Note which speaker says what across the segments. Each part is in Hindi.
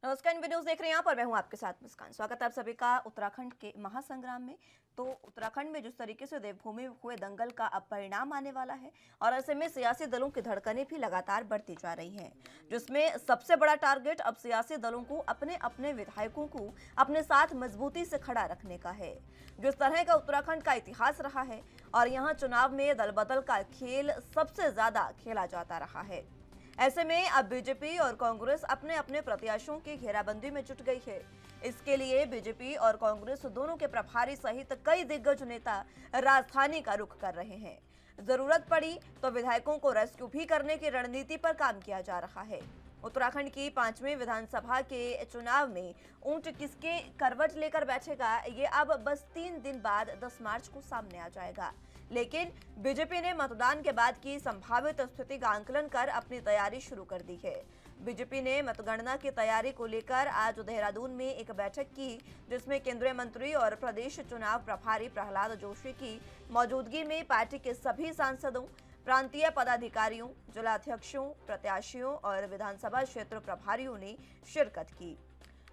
Speaker 1: नमस्कार, एनबी न्यूज देख रहे हैं। यहाँ पर मैं हूँ आपके साथ मुस्कान। स्वागत है आप सभी का उत्तराखंड के महासंग्राम में। तो उत्तराखंड में जिस तरीके से देवभूमि हुए दंगल का अब परिणाम आने वाला है और ऐसे में सियासी दलों की धड़कनें भी लगातार बढ़ती जा रही हैं, जिसमें सबसे बड़ा टारगेट अब सियासी दलों को अपने अपने विधायकों को अपने साथ मजबूती से खड़ा रखने का है। जिस तरह का उत्तराखंड का इतिहास रहा है और यहाँ चुनाव में दल बदल का खेल सबसे ज्यादा खेला जाता रहा है, ऐसे में अब बीजेपी और कांग्रेस अपने अपने प्रत्याशियों की घेराबंदी में जुट गई है। इसके लिए बीजेपी और कांग्रेस दोनों के प्रभारी सहित कई दिग्गज नेता राजधानी का रुख कर रहे हैं। जरूरत पड़ी तो विधायकों को रेस्क्यू भी करने की रणनीति पर काम किया जा रहा है। उत्तराखंड की 5वीं विधानसभा के चुनाव में ऊंट किसके करवट लेकर बैठेगा, ये अब बस 3 दिन बाद 10 मार्च को सामने आ जाएगा। लेकिन बीजेपी ने मतदान के बाद की संभावित स्थिति का आंकलन कर अपनी तैयारी शुरू कर दी है। बीजेपी ने मतगणना की तैयारी को लेकर आज देहरादून में एक बैठक की, जिसमें केंद्रीय मंत्री और प्रदेश चुनाव प्रभारी प्रहलाद जोशी की मौजूदगी में पार्टी के सभी सांसदों, प्रांतीय पदाधिकारियों, जिलाध्यक्षों, प्रत्याशियों और विधानसभा क्षेत्र प्रभारियों ने शिरकत की।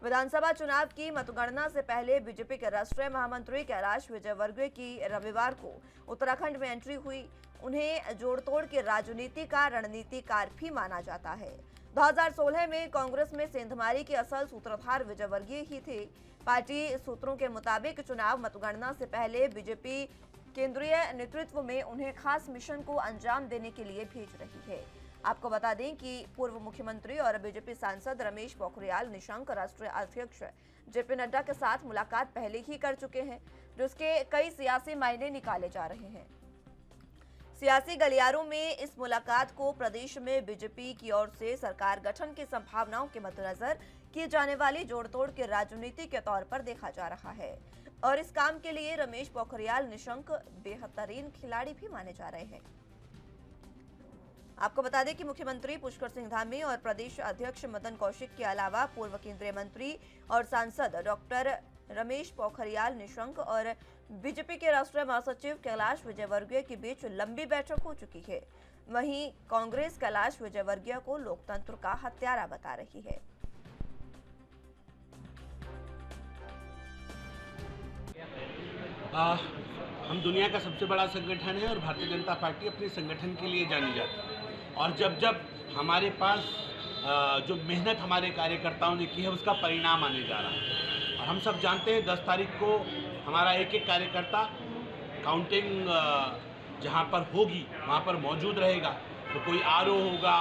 Speaker 1: विधानसभा चुनाव की मतगणना से पहले बीजेपी के राष्ट्रीय महामंत्री कैलाश विजयवर्गीय की रविवार को उत्तराखंड में एंट्री हुई। उन्हें जोड़तोड़ की राजनीति का रणनीतिकार भी माना जाता है। 2016 में कांग्रेस में सेंधमारी के असल सूत्रधार विजयवर्गीय ही थे। पार्टी सूत्रों के मुताबिक चुनाव मतगणना से पहले बीजेपी केंद्रीय नेतृत्व में उन्हें खास मिशन को अंजाम देने के लिए भेज रही है। आपको बता दें कि पूर्व मुख्यमंत्री और बीजेपी सांसद रमेश पोखरियाल निशंक राष्ट्रीय अध्यक्ष जेपी नड्डा के साथ मुलाकात पहले ही कर चुके हैं, जिसके कई सियासी मायने निकाले जा रहे हैं। सियासी गलियारों में इस मुलाकात को प्रदेश में बीजेपी की ओर से सरकार गठन की संभावनाओं के मद्देनजर की जाने वाली जोड़तोड़ की राजनीति के तौर पर देखा जा रहा है और इस काम के लिए रमेश पोखरियाल निशंक बेहतरीन खिलाड़ी भी माने जा रहे हैं। आपको बता दें कि मुख्यमंत्री पुष्कर सिंह धामी और प्रदेश अध्यक्ष मदन कौशिक के अलावा पूर्व केंद्रीय मंत्री और सांसद डॉक्टर रमेश पोखरियाल निशंक और बीजेपी के राष्ट्रीय महासचिव कैलाश विजयवर्गीय के बीच लंबी बैठक हो चुकी है। वहीं कांग्रेस कैलाश विजयवर्गीय को लोकतंत्र का हत्यारा बता रही है।
Speaker 2: हम दुनिया का सबसे बड़ा संगठन है और भारतीय जनता पार्टी अपने संगठन के लिए जानी जाती है। और जब जब हमारे पास जो मेहनत हमारे कार्यकर्ताओं ने की है उसका परिणाम आने जा रहा है। और हम सब जानते हैं 10 तारीख को हमारा एक एक कार्यकर्ता काउंटिंग जहां पर होगी वहां पर मौजूद रहेगा। तो कोई आरओ होगा,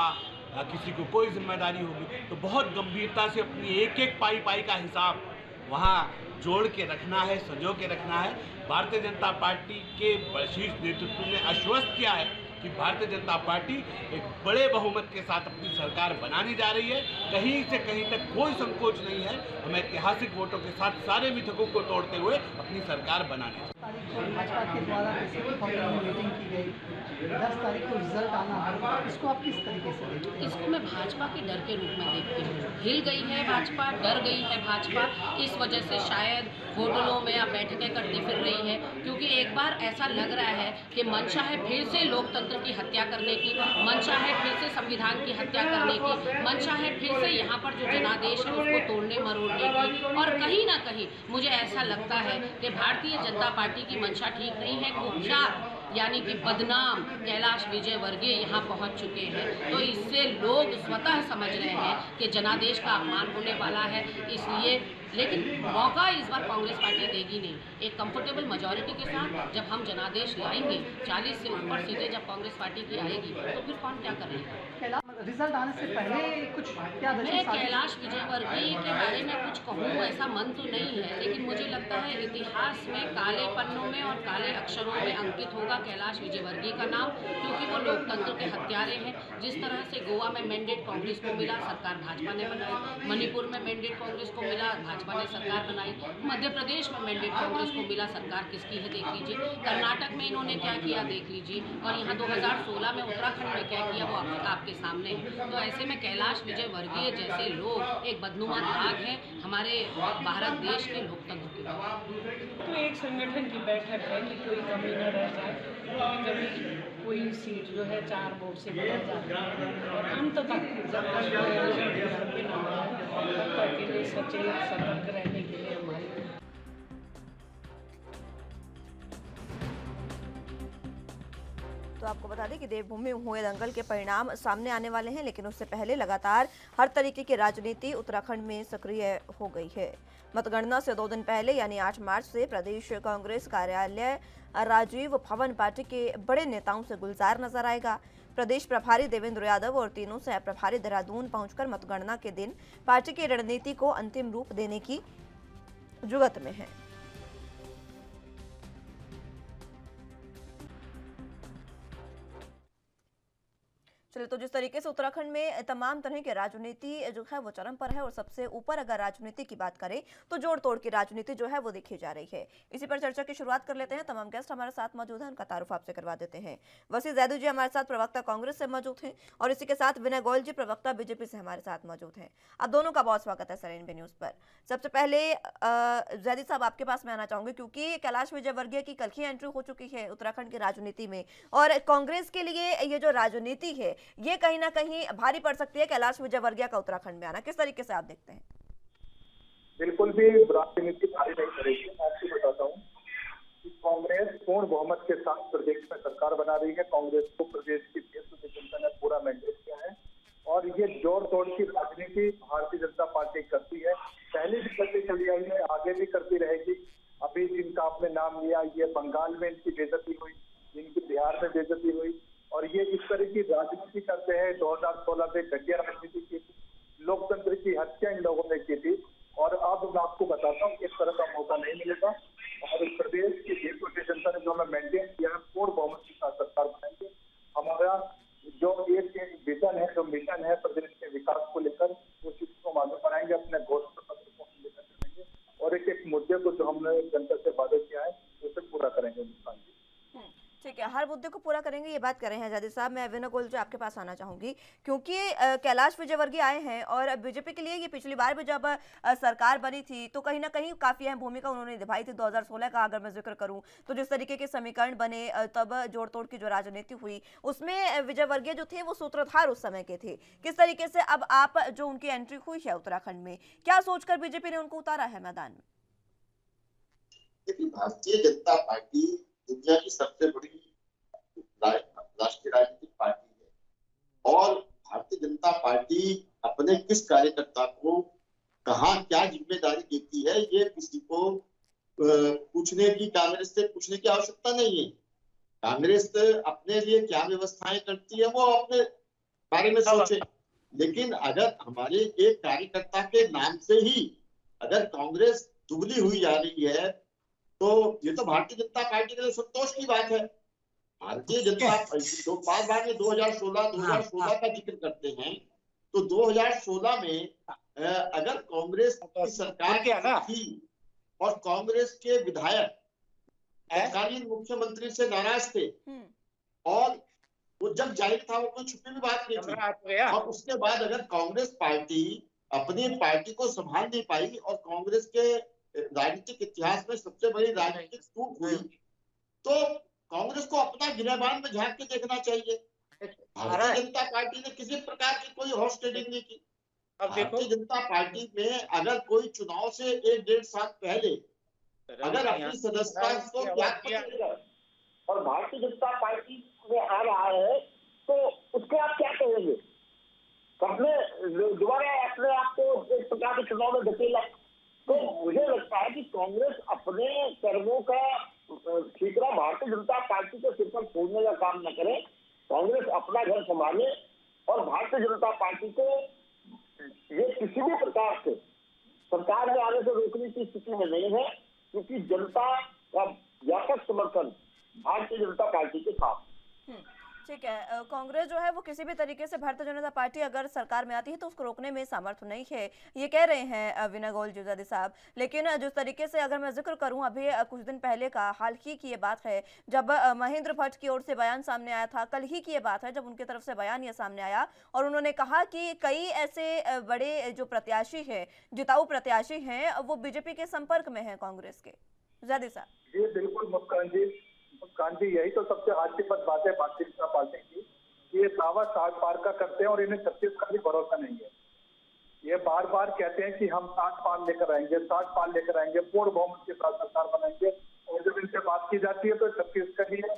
Speaker 2: किसी को कोई जिम्मेदारी होगी, तो बहुत गंभीरता से अपनी एक एक पाई का हिसाब वहाँ जोड़ के रखना है, संजो के रखना है। भारतीय जनता पार्टी के शीर्ष नेतृत्व ने आश्वस्त किया है कि भारतीय जनता पार्टी एक बड़े बहुमत के साथ अपनी सरकार बनाने जा रही है। कहीं से कहीं तक कोई संकोच नहीं है। हम ऐतिहासिक वोटों के साथ सारे मिथकों को तोड़ते हुए अपनी सरकार बनाने
Speaker 3: भाजपा के द्वारा मीटिंग की गई, 10 तारीख को रिजल्ट आना है, इसको आप किस तरीके से देखते हैं?
Speaker 4: इसको मैं भाजपा के डर के रूप में देखती हूँ। हिल गई है भाजपा, डर गई है भाजपा। इस वजह से शायद होटलों में अब बैठकें करती फिर रही है, क्योंकि एक बार ऐसा लग रहा है कि मंशा है फिर से लोकतंत्र की हत्या करने की, मंशा है फिर से संविधान की हत्या करने की, मंशा है फिर से यहाँ पर जो जनादेश है उसको तोड़ने मरोड़ने की। और कहीं ना कहीं मुझे ऐसा लगता है कि भारतीय जनता पार्टी की मंशा ठीक नहीं है। कुख्यात यानी कि बदनाम कैलाश विजयवर्गीय यहाँ पहुँच चुके हैं, तो इससे लोग स्वतः समझ रहे हैं कि जनादेश का अपमान होने वाला है। इसलिए लेकिन मौका इस बार कांग्रेस पार्टी देगी नहीं। एक कंफर्टेबल मेजॉरिटी के साथ जब हम जनादेश लाएंगे, 40 से ऊपर सीटें जब कांग्रेस पार्टी की आएगी, तो फिर कौन क्या करेगा?
Speaker 3: रिजल्ट आने से पहले कुछ क्या
Speaker 4: मैं कैलाश विजयवर्गीय के बारे में कुछ कहूँ ऐसा मन तो नहीं है, लेकिन मुझे लगता है इतिहास में काले पन्नों में और काले अक्षरों में अंकित होगा कैलाश विजयवर्गीय का नाम, क्योंकि वो लोकतंत्र के हत्यारे हैं। जिस तरह से गोवा में मैंडेट कांग्रेस को मिला, सरकार भाजपा ने बनाई। मणिपुर में मैंडेट कांग्रेस को मिला, भाजपा ने सरकार बनाई। मध्य प्रदेश में मैंडेट कांग्रेस को मिला, सरकार किसकी है देख लीजिए। कर्नाटक में इन्होंने क्या किया देख लीजिए, और यहाँ 2016 में उत्तराखंड में क्या किया वो आपके सामने है। तो ऐसे में कैलाश विजयवर्गीय जैसे लोग एक बदनुमा दाग है हमारे भारत देश के लोकतंत्र के।
Speaker 5: तो एक संगठन की बैठक है कि कोई कमी न रह जाए। कभी कोई सीट जो है 4 वोट से बदल जाती है और अंत तक जब तक तब तक सचेत सतर्क रहने के लिए हमारी
Speaker 1: तो आपको बता दें कि देवभूमि में हुए दंगल के परिणाम सामने आने वाले हैं, लेकिन उससे पहले लगातार हर तरीके की राजनीति उत्तराखंड में सक्रिय हो गई है। मतगणना से 2 दिन पहले यानी 8 मार्च से प्रदेश कांग्रेस कार्यालय राजीव भवन पार्टी के बड़े नेताओं से गुलजार नजर आएगा। प्रदेश प्रभारी देवेंद्र यादव और तीनों सह प्रभारी देहरादून पहुंचकर मतगणना के दिन पार्टी की रणनीति को अंतिम रूप देने की जुगत में है। चलिए, तो जिस तरीके से उत्तराखंड में तमाम तरह की राजनीति जो है वो चरम पर है और सबसे ऊपर अगर राजनीति की बात करें तो जोड़ तोड़ की राजनीति जो है वो देखी जा रही है। इसी पर चर्चा की शुरुआत कर लेते हैं। तमाम गेस्ट हमारे साथ मौजूद हैं, उनका तारुफ आपसे करवा देते हैं। वसी जैदू जी हमारे साथ प्रवक्ता कांग्रेस से मौजूद हैं और इसी के साथ विनय गोयल जी प्रवक्ता बीजेपी से हमारे साथ मौजूद हैं। आप दोनों का बहुत स्वागत है सर एनबी न्यूज पर। सबसे पहले जैदी साहब आपके पास मैं आना चाहूंगी, क्योंकि कैलाश विजयवर्गीय की कल ही एंट्री हो चुकी है उत्तराखंड की राजनीति में और कांग्रेस के लिए ये जो राजनीति है ये कहीं ना कहीं भारी पड़ सकती है कैलाश विजयवर्गीय का उत्तराखंड में आना। किस तरीके से आप देखते हैं?
Speaker 6: बिल्कुल भी राजनीति भारी नहीं करेगी। मैं आपको बताता हूँ कि कांग्रेस पूर्ण बहुमत के साथ प्रदेश में सरकार बना रही है। कांग्रेस को प्रदेश की 20% जनता ने पूरा मैंडेट किया है और ये जोड़ तोड़ की राजनीति भारतीय जनता पार्टी करती है। पहले भी करती चली आई है, आगे भी करती रहेगी। अभी जिनका आपने नाम लिया, ये बंगाल में इनकी बेइज्जती हुई, इनकी बिहार में बेइज्जती हुई और ये इस तरह की राजनीति करते हैं। 2016 में घटिया राजनीति की थी, लोकतंत्र की हत्या इन लोगों ने की थी और अब मैं आपको बताता हूँ इस तरह का मौका नहीं मिलेगा और प्रदेश की 20% जनता ने जो हमें मेंटेन किया है पूर्ण बहुमत के साथ सरकार बनाएंगे। हमारा जो एक विजन है, जो मिशन है प्रदेश के विकास को लेकर, उस चीज को आगे बढ़ाएंगे, अपने घोषणा पत्र को लेकर चलेंगे और एक एक मुद्दे को जो हमने जनता से वादा किया है उसे पूरा करेंगे।
Speaker 1: ठीक है, हर मुद्दे को पूरा करेंगे, ये बात कर रहे हैं जादी साहब। मैं विनय गोयल जी आपके पास आना चाहूंगी, क्योंकि कैलाश विजयवर्गीय आए हैं और बीजेपी के लिए ये पिछली बार भी जब सरकार बनी थी तो कहीं ना कहीं काफी अहम भूमिका उन्होंने निभाई थी। 2016 का अगर मैं जिक्र करूं तो जिस तरीके के समीकरण बने तब जोड़ तोड़ की जो राजनीति हुई उसमें विजयवर्गीय जो थे वो सूत्रधार उस समय के थे। किस तरीके से अब आप जो उनकी एंट्री हुई है उत्तराखंड में, क्या सोचकर बीजेपी ने उनको उतारा है मैदान में?
Speaker 7: देखिए, भारतीय जनता पार्टी दुनिया की सबसे बड़ी राष्ट्रीय राजनीतिक पार्टी है और भारतीय जनता पार्टी अपने किस कार्यकर्ता को कहां क्या जिम्मेदारी देती है ये किसी को पूछने की, कांग्रेस से पूछने की आवश्यकता नहीं है। कांग्रेस अपने लिए क्या व्यवस्थाएं करती है वो अपने बारे में सोचे, लेकिन अगर हमारे एक कार्यकर्ता के नाम से ही अगर कांग्रेस दुबली हुई जा रही है तो ये तो भारतीय जनता पार्टी के लिए संतोष की बात है। भारतीय जनता तो बार बार में 2016 का जिक्र करते हैं तो 2016 में अगर कांग्रेस की सरकार थी और कांग्रेस के विधायक तत्कालीन मुख्यमंत्री से नाराज थे और वो जब जाहिर था वो कोई छुपी भी बात नहीं थी और उसके बाद अगर कांग्रेस पार्टी अपनी पार्टी को संभाल नहीं पाई और कांग्रेस के राजनीतिक इतिहास में सबसे बड़ी राजनीतिक चूक हुई तो कांग्रेस को अपना गिरेबान में झांक के देखना चाहिए। भारतीय जनता पार्टी ने किसी प्रकार की कोई हॉर्स ट्रेडिंग नहीं की। भारतीय जनता पार्टी में अगर कोई चुनाव से 1-1.5 साल पहले अगर अपनी सदस्यता को त्याग करेगा
Speaker 8: और भारतीय जनता पार्टी में आ रहा है तो उसके आप क्या कहेंगे? दोबारा अपने आप को इस प्रकार के चुनाव में धकेला तो मुझे लगता है कि कांग्रेस अपने कर्मों का ठीकरा भारतीय जनता पार्टी के सिर पर छोड़ने का काम न करे। कांग्रेस अपना घर संभाले और भारतीय जनता पार्टी को ये किसी भी प्रकार से सरकार में आने से रोकने की स्थिति में नहीं है, क्योंकि जनता का व्यापक समर्थन भारतीय जनता पार्टी के साथ।
Speaker 1: ठीक है, कांग्रेस जो है वो किसी भी तरीके से भारतीय जनता पार्टी अगर सरकार में आती है तो उसको रोकने में सामर्थ्य नहीं है, ये कह रहे हैं विनय गोयल जी साहब। लेकिन जिस तरीके से अगर मैं जिक्र करूं अभी कुछ दिन पहले का, हाल ही की ये बात है जब महेंद्र भट्ट की ओर से बयान सामने आया था, कल ही की ये बात है जब उनकी तरफ से बयान ये सामने आया और उन्होंने कहा कि कई ऐसे बड़े जो प्रत्याशी है, जिताऊ प्रत्याशी हैं, वो बीजेपी के संपर्क में है कांग्रेस के। जादी साहब
Speaker 6: जी बिल्कुल मुस्कान जी, यही तो सबसे हास्यास्पद बात है भारतीय जनता पार्टी की। ये दावा 60 पार का करते हैं और इन्हें 36 का भी भरोसा नहीं है। ये बार बार कहते हैं कि हम 60 पार लेकर आएंगे, 60 पार लेकर आएंगे, पूर्ण बहुमत के साथ सरकार बनाएंगे, और जब इनसे बात की जाती है तो 36 का ही है।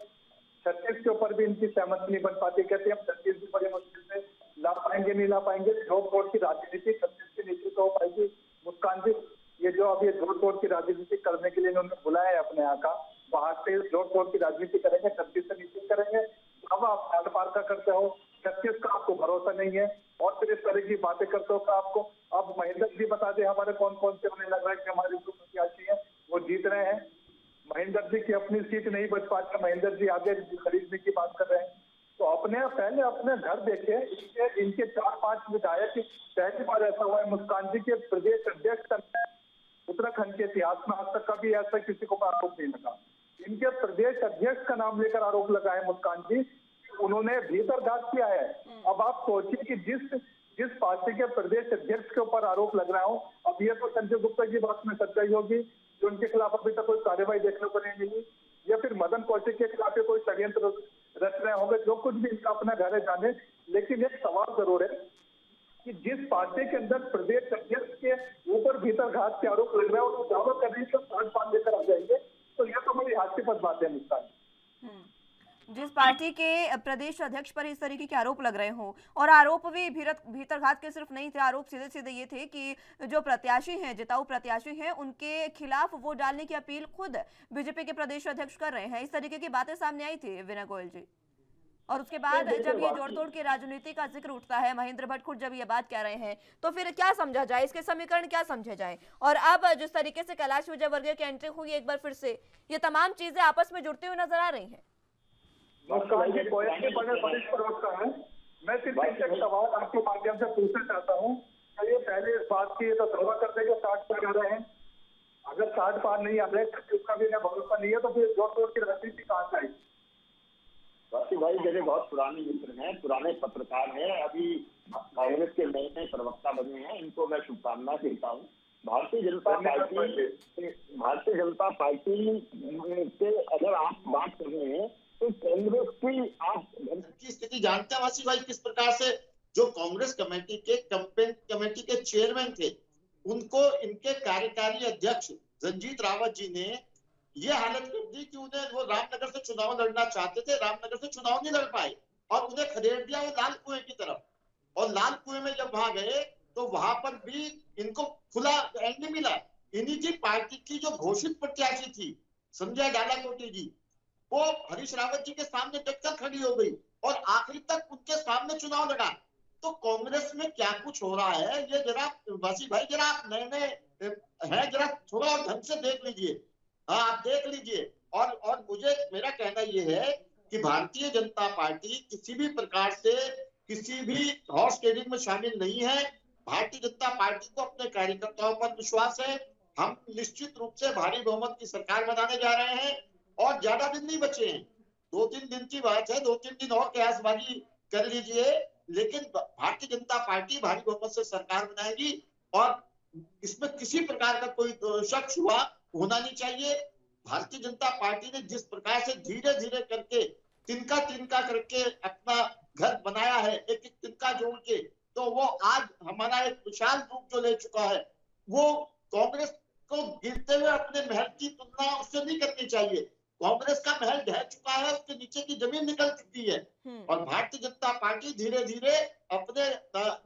Speaker 6: 36 के ऊपर भी इनकी सहमति नहीं बन पाती। कहते हैं हम 36 भी बड़े मुश्किल से ला पाएंगे, नहीं ला पाएंगे। जोड़ तोड़ की राजनीति 36 के नीचे तो हो पाएगी। मुस्कान जी, ये जो अब ये जोड़ तोड़ की राजनीति करने के लिए इन्होंने बुलाया है अपने यहाँ का, वहां से जोड़ तोड़ की राजनीति करेंगे, 36 से नीचे करेंगे। अब आप 60 पार का करते हो, 36 का आपको भरोसा नहीं है, और फिर इस तरह की बातें करते हो कि आपको अब महेंद्र जी बता दे हमारे कौन कौन से, उन्हें लग रहा है कि हमारे जो प्रत्याशी है वो जीत रहे हैं। महेंद्र जी की अपनी सीट नहीं बच पाती, महेंद्र जी आगे खरीदने की बात कर रहे हैं। तो पहले अपने घर देखे, इनके 4-5 विधायक, पहली बार ऐसा हुआ है मुस्कान जी के प्रदेश अध्यक्ष का उत्तराखंड के इतिहास में आज तक कभी ऐसा किसी को आरोप नहीं लगा। इनके प्रदेश अध्यक्ष का नाम लेकर आरोप लगा है मुस्कान जी, उन्होंने भीतरघात किया है। अब आप सोचिए कि जिस पार्टी के प्रदेश अध्यक्ष के ऊपर आरोप लग रहा हो, अब ये तो संजय गुप्ता की बात में सच्चाई होगी जो उनके खिलाफ अभी तक कोई कार्रवाई देखने को नहीं मिली, या फिर मदन कौशिक के खिलाफ कोई षड्यंत्र रच रहे होंगे, जो कुछ भी इनका अपना घर है जाने। लेकिन एक सवाल जरूर है कि जिस पार्टी के अंदर प्रदेश अध्यक्ष के ऊपर भीतरघात के आरोप लग रहा है और वो दावा कर रही है 60 पार लेकर आ जाएंगे, तो यह तो बड़ी हास्यास्पद बात है मुस्कान।
Speaker 1: जिस पार्टी के प्रदेश अध्यक्ष पर इस तरीके के आरोप लग रहे हों, और आरोप भी भीतरघात के सिर्फ नहीं थे, आरोप सीधे सीधे ये थे कि जो प्रत्याशी हैं, जिताऊ प्रत्याशी हैं, उनके खिलाफ वोट डालने की अपील खुद बीजेपी के प्रदेश अध्यक्ष कर रहे हैं। इस तरीके की बातें सामने आई थी विनय गोयल जी, और उसके बाद जब ये जोड़ तोड़ की राजनीति का जिक्र उठता है, महेंद्र भट्ट खुद जब ये बात कह रहे हैं, तो फिर क्या समझा जाए, इसके समीकरण क्या समझे जाए? और अब जिस तरीके से कैलाश विजयवर्गीय की एंट्री हुई एक बार फिर से, ये तमाम चीजें आपस में जुड़ती हुई नजर आ रही हैं।
Speaker 6: मुस्कान जी गोयल के बड़े वरिष्ठ प्रवक्ता हैं, मैं सिर्फ एक सवाल आपके माध्यम से पूछना चाहता हूँ। ये पहले इस बात की तो दावा करते कि 60 पार आ रहे हैं, अगर 60 पार नहीं आ रहे, उसका भी भरोसा नहीं है, तो फिर जोड़ तोड़ की राजनीति कहाँ से आई?
Speaker 8: बाकी भाई मेरे बहुत पुराने मित्र हैं, पुराने पत्रकार हैं, अभी कांग्रेस के नए नए प्रवक्ता बने हैं, इनको मैं शुभकामना देता हूँ। भारतीय जनता पार्टी से अगर आप बात कर रहे हैं तो कांग्रेस की आप
Speaker 7: की स्थिति जानते हैं वासी भाई, किस प्रकार से जो कांग्रेस कमेटी के कैंपेन कमेटी के चेयरमैन थे, उनको इनके कार्यकारी अध्यक्ष रंजीत रावत जी ने ये हालत कर दी कि उन्हें, वो रामनगर से चुनाव लड़ना चाहते थे, रामनगर से चुनाव नहीं लड़ पाए और उन्हें खदेड़ दिया वो लाल कुएं की तरफ। और लाल कुएं में जब वहां गए तो वहां पर भी इनको खुला एंड नहीं मिला। इन्हीं की पार्टी की जो घोषित प्रत्याशी थी संजय डालाकोटी जी, वो हरीश रावत जी के सामने टक्कर खड़ी हो गई और आखिरी तक उनके सामने चुनाव लड़ा। तो कांग्रेस में क्या कुछ हो रहा है, ये जरा वासी भाई, जरा आप नए नए हैं, जरा थोड़ा और ढंग से देख लीजिए। हाँ, आप देख लीजिए। और मुझे, मेरा कहना यह है कि भारतीय जनता पार्टी किसी भी प्रकार से किसी भी हॉर्स ट्रेडिंग में शामिल नहीं है। भारतीय जनता पार्टी को अपने कार्यकर्ताओं पर विश्वास है। हम निश्चित रूप से भारी बहुमत की सरकार बनाने जा रहे हैं और ज्यादा दिन नहीं बचे हैं, 2-3 दिन की बात है, 2-3 दिन और कयासबाजी कर लीजिए, लेकिन भारतीय जनता पार्टी भारी बहुमत से सरकार बनाएगी और इसमें किसी प्रकार का कोई शक हुआ होना नहीं चाहिए। भारतीय जनता पार्टी ने जिस प्रकार से धीरे धीरे करके तिनका तिनका करके अपना घर बनाया है, एक एक तिनका जोड़ के, तो वो आज हमारा एक विशाल रूप जो ले चुका है, वो कांग्रेस को गिरते हुए अपने महल की तुलना उससे नहीं करनी चाहिए। कांग्रेस का महल ढह चुका है, उसके नीचे की जमीन निकल चुकी है और भारतीय जनता पार्टी धीरे धीरे अपने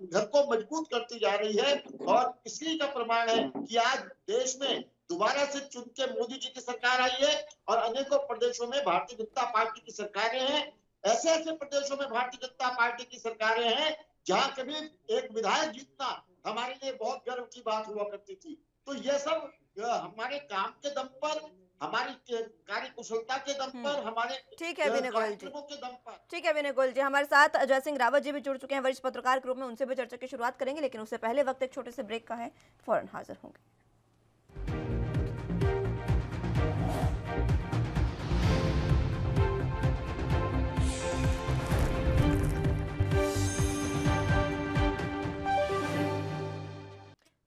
Speaker 7: घर को मजबूत करती जा रही है। और इसी का प्रमाण है कि आज देश में दोबारा से चुन के मोदी जी की सरकार आई है और अनेकों प्रदेशों में भारतीय जनता पार्टी की सरकारें हैं। ऐसे ऐसे प्रदेशों में भारतीय जनता पार्टी की सरकारें हैं जहां कभी एक विधायक जीतना हमारे लिए बहुत गर्व की बात हुआ करती थी। तो ये सब हमारे काम के दम पर, हमारी कार्य कुशलता के दम पर, हमारे
Speaker 1: ठीक है विनय गोयल जी,
Speaker 7: के दम पर।
Speaker 1: ठीक है विनय गोयल जी, हमारे साथ अजय सिंह रावत जी भी जुड़ चुके हैं वरिष्ठ पत्रकार के रूप में, उनसे भी चर्चा की शुरुआत करेंगे, लेकिन उससे पहले वक्त एक छोटे से ब्रेक का है, फौरन हाजिर होंगे।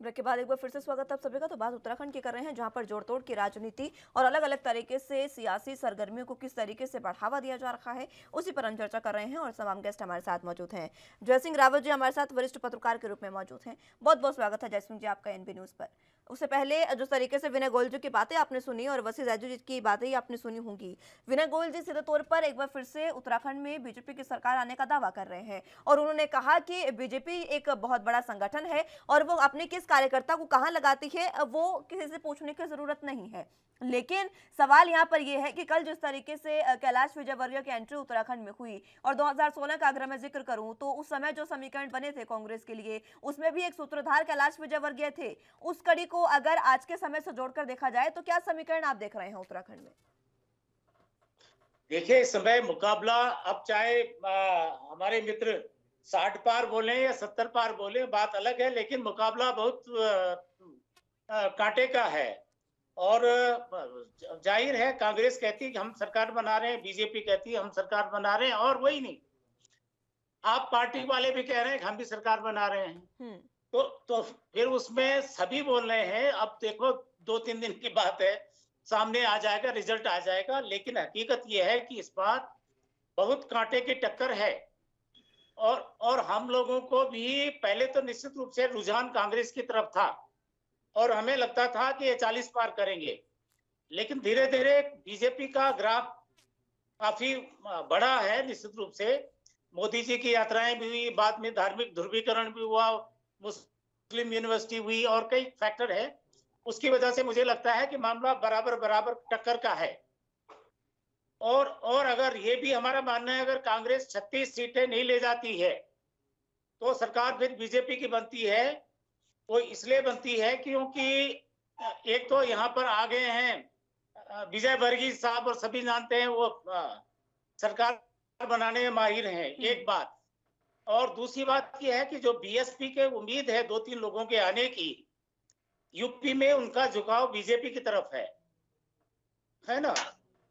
Speaker 1: ब्रेक ब्रेक के बाद एक बार फिर से स्वागत है आप सभी का। तो बात उत्तराखंड की कर रहे हैं, जहां पर जोड़ तोड़ की राजनीति और अलग अलग तरीके से सियासी सरगर्मियों को किस तरीके से बढ़ावा दिया जा रहा है, उसी पर हम चर्चा कर रहे हैं। और तमाम गेस्ट हमारे साथ मौजूद हैं। जयसिंह रावत जी हमारे साथ वरिष्ठ पत्रकार के रूप में मौजूद हैं। बहुत बहुत स्वागत है जयसिंह जी आपका एनबी न्यूज पर। उससे पहले जिस तरीके से विनय गोयल जी की बातें आपने सुनी और वसी जैजू जी की बातें ही आपने सुनी होंगी। विनय गोयल जी सीधे तौर पर एक बार फिर से उत्तराखंड में बीजेपी की सरकार आने का दावा कर रहे हैं और उन्होंने कहा कि बीजेपी एक बहुत बड़ा संगठन है और वो अपने किस कार्यकर्ता को कहां लगाती है वो किसी से पूछने की जरूरत नहीं है। लेकिन सवाल यहां पर यह है कि कल जिस तरीके से कैलाश विजयवर्गीय की एंट्री उत्तराखंड में हुई और 2016 का अगर मैं जिक्र करूं तो उस समय जो समीकरण बने थे कांग्रेस के लिए उसमें भी एक सूत्रधार कैलाश विजयवर्गीय थे। उस कड़ी को अगर आज के समय से जोड़कर देखा जाए तो क्या समीकरण आप देख रहे हैं उत्तराखंड में?
Speaker 9: देखिए, इस समय मुकाबला अब चाहे हमारे मित्र 60 पार बोले या 70 पार बोले बात अलग है, लेकिन मुकाबला बहुत कांटे का है। और जाहिर है कांग्रेस कहती है कि हम सरकार बना रहे हैं, बीजेपी कहती है हम सरकार बना रहे हैं, और वही नहीं, आप पार्टी वाले भी कह रहे हैं कि हम भी सरकार बना रहे हैं। तो फिर उसमें सभी बोल रहे हैं। अब देखो 2-3 दिन की बात है, सामने आ जाएगा, रिजल्ट आ जाएगा। लेकिन हकीकत यह है कि इस बार बहुत कांटे की टक्कर है और हम लोगों को भी पहले तो निश्चित रूप से रुझान कांग्रेस की तरफ था और हमें लगता था कि ये 40 पार करेंगे। लेकिन धीरे धीरे बीजेपी का ग्राफ काफी बड़ा है। निश्चित रूप से मोदी जी की यात्राएं भी हुई, बाद में धार्मिक ध्रुवीकरण भी हुआ, मुस्लिम यूनिवर्सिटी हुई और कई फैक्टर है। उसकी वजह से मुझे लगता है कि मामला बराबर टक्कर का है। और अगर ये भी हमारा मानना है, अगर कांग्रेस 36 सीटें नहीं ले जाती है तो सरकार फिर बीजेपी की बनती है। वो इसलिए बनती है क्योंकि एक तो यहाँ पर आ गए हैं विजय वर्गीय साहब और सभी जानते हैं वो सरकार बनाने में माहिर हैं, एक बात। और दूसरी बात यह है कि जो बीएसपी के उम्मीद है 2-3 लोगों के आने की, यूपी में उनका झुकाव बीजेपी की तरफ है ना।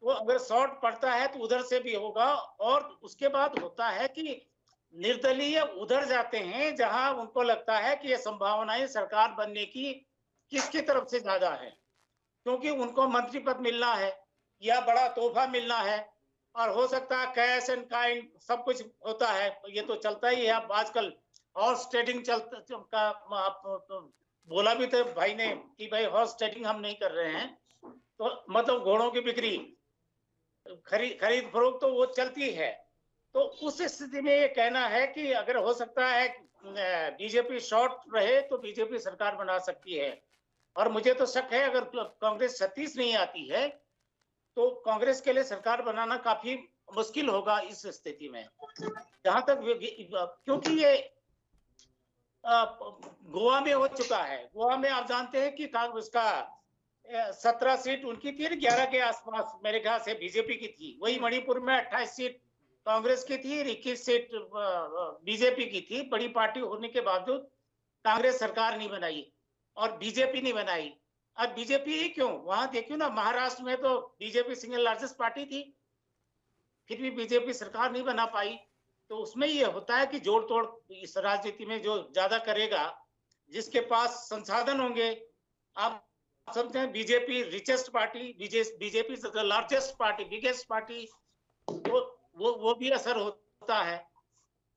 Speaker 9: वो अगर शॉर्ट पड़ता है तो उधर से भी होगा। और उसके बाद होता है कि निर्दलीय उधर जाते हैं जहां उनको लगता है कि ये संभावनाएं सरकार बनने की किसकी तरफ से ज्यादा है, क्योंकि उनको मंत्री पद मिलना है या बड़ा तोहफा मिलना है, और हो सकता है कैश एंड काइंड सब कुछ होता है। ये तो चलता ही है। अब आजकल हॉर्स ट्रेडिंग चलता, आप बोला भी थे भाई ने कि भाई हॉर्स ट्रेडिंग हम नहीं कर रहे हैं, तो मतलब घोड़ों की बिक्री, खरीद फरोख्त तो वो चलती है। तो उस स्थिति में ये कहना है कि अगर हो सकता है बीजेपी शॉर्ट रहे तो बीजेपी सरकार बना सकती है। और मुझे तो शक है अगर कांग्रेस 36 नहीं आती है तो कांग्रेस के लिए सरकार बनाना काफी मुश्किल होगा इस स्थिति में। जहां तक क्योंकि ये गोवा में हो चुका है। गोवा में आप जानते हैं कि कांग्रेस का 17 सीट उनकी थी, 11 के आसपास मेरे ख्याल से बीजेपी की थी। वही मणिपुर में 28 सीट कांग्रेस की थी, 21 सीट बीजेपी की थी। बड़ी पार्टी होने के बावजूद कांग्रेस सरकार नहीं बनाई और बीजेपी नहीं बनाई। अब बीजेपी ही क्यों, वहां देखियो ना, महाराष्ट्र में तो बीजेपी सिंगल लार्जेस्ट पार्टी थी, फिर भी बीजेपी सरकार नहीं बना पाई। तो उसमें ये होता है कि जोड़ तोड़ इस राजनीति में जो ज्यादा करेगा, जिसके पास संसाधन होंगे। आप समझते हैं BJP richest party, BJP largest party, biggest party, वो भी असर होता है।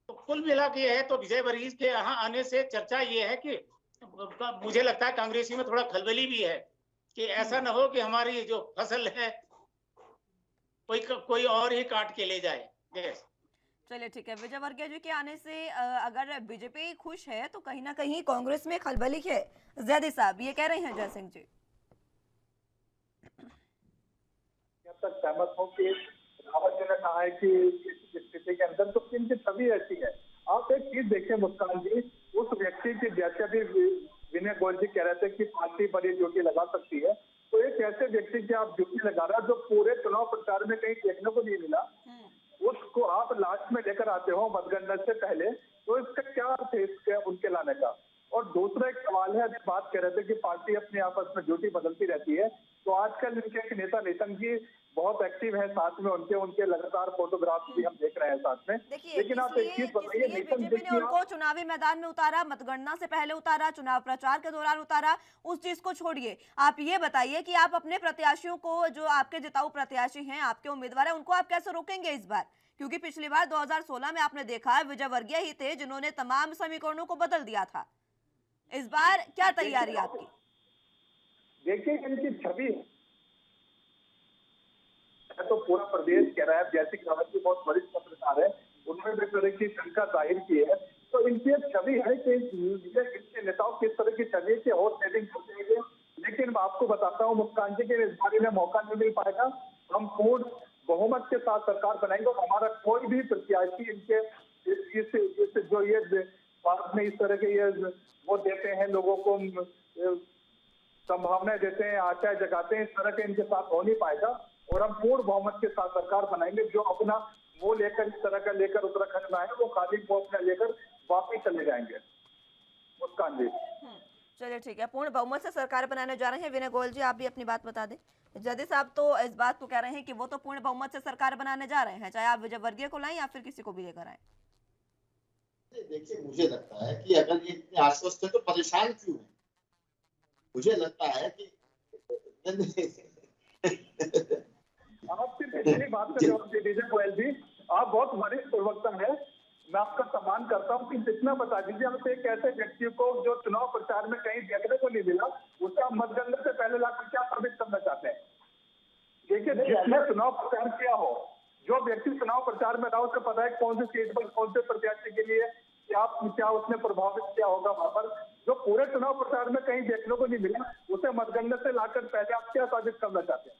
Speaker 9: तो कुल मिला के है तो विजय वर्गीय के यहाँ आने से चर्चा ये है कि मुझे लगता है कांग्रेसी में थोड़ा खलबली भी है कि ऐसा ना हो कि हमारी जो फसल है कोई और ही काट के ले जाए।
Speaker 1: चलिए ठीक है, विजय वर्गीय जी के आने से अगर बीजेपी खुश है तो कहीं ना कहीं कांग्रेस में खलबली है। जैदी साहब ये कह रहे हैं जयसिंह जी।
Speaker 6: जब तक सहमत हो कि रावत जी ने कहा है कि इस स्थिति के अंदर तो इनकी छवि ऐसी है। आप एक चीज देखिए मुस्कान जी, उस व्यक्ति की जैसे भी विनय गोयल जी कह रहे थे कि पार्टी बड़ी ड्यूटी लगा सकती है, तो एक ऐसे व्यक्ति की आप ड्यूटी लगा रहा जो पूरे चुनाव प्रचार में कहीं देखने को नहीं मिला, उसको आप लास्ट में लेकर आते हो मतगणना से पहले, तो इसका क्या अर्थ है इसके उनके लाने का? और दूसरा एक सवाल है, बात कह रहे थे कि पार्टी अपने आपस में ड्यूटी बदलती रहती है, तो आजकल इनके नेता नितंग जी बहुत एक्टिव हैं साथ में, उनके लगातार फोटोग्राफ भी हम देख रहे हैं साथ में।
Speaker 1: देखिए,
Speaker 6: लेकिन आप एक चीज बताइए,
Speaker 1: किस लिए
Speaker 6: नीतम
Speaker 1: बीजेपी ने
Speaker 6: देखिए
Speaker 1: उनको चुनावी मैदान में उतारा, मतगणना से पहले उतारा, चुनाव प्रचार के दौरान उतारा, उस चीज को छोड़िए। आप ये बताइए कि आप अपने प्रत्याशियों को, जो आपके जिताऊ प्रत्याशी हैं, आपके उम्मीदवार हैं, उनको आप कैसे रोकेंगे इस बार? क्योंकि पिछली बार 2016 में आपने देखा विजयवर्गीय ही थे जिन्होंने तमाम समीकरणों को बदल दिया था। इस बार क्या तैयारी आपकी?
Speaker 6: देखिए इनकी छवि तो पूरा प्रदेश कह रहा है, जैसे कि रावत जी बहुत वरिष्ठ पत्रकार है, उन्होंने भी तरह की शंका जाहिर की है। तो इनकी एक छवि है कि इनके नेताओं किस तरह की छवि से और सेटिंग कर देंगे। लेकिन मैं आपको बताता हूँ मुस्कान जी के इस बारे में मौका नहीं मिल पाएगा। हम पूर्ण बहुमत के साथ सरकार बनाएंगे और हमारा कोई भी प्रत्याशी इनके इस जो ये भारत में इस तरह के ये वो देते हैं, लोगों को संभावनाएं देते हैं, आशाएं जगाते हैं, इस तरह के इनके साथ हो नहीं पाएगा। और हम पूर्ण बहुमत के साथ सरकार बनाएंगे। जो अपना वो लेकर इस तरह का लेकर उत्तराखंड में आए, वो खाली वो अपना लेकर वापिस चले जाएंगे। मुस्कान जी,
Speaker 1: चलिए ठीक है, पूर्ण बहुमत से सरकार बनाने जा रहे हैं। विनय गोयल जी, आप भी अपनी बात बता दें। जदी साहब तो इस बात को कह रहे हैं कि वो तो पूर्ण बहुमत से सरकार बनाने जा रहे हैं, चाहे आप विजयवर्गीय को लाएं या फिर किसी को भी लेकर आए।
Speaker 7: देखिए मुझे लगता है कि अगर ये इतने आश्वस्त है तो परेशान क्यों है? मुझे लगता है कि
Speaker 6: आप सिर्फ इतनी बात का जवाब दे दीजिए गोयल जी, आप बहुत वरिष्ठ प्रवक्ता है, मैं आपका सम्मान करता हूँ कि जितना बता दीजिए हमसे एक ऐसे व्यक्ति को जो चुनाव प्रचार में कहीं देखने को नहीं मिला, उसे आप मतगणना से पहले लाकर क्या साबित करना चाहते हैं? देखिए जिसने चुनाव प्रचार किया हो, जो व्यक्ति चुनाव प्रचार में रहा उसे पता है कौन सी सीट पर कौन से प्रत्याशी के लिए क्या उसने प्रभावित किया होगा वहां पर। जो पूरे चुनाव प्रचार में कहीं देखने को नहीं मिला, उसे मतगणना से लाकर पहले आप क्या साबित करना चाहते हैं?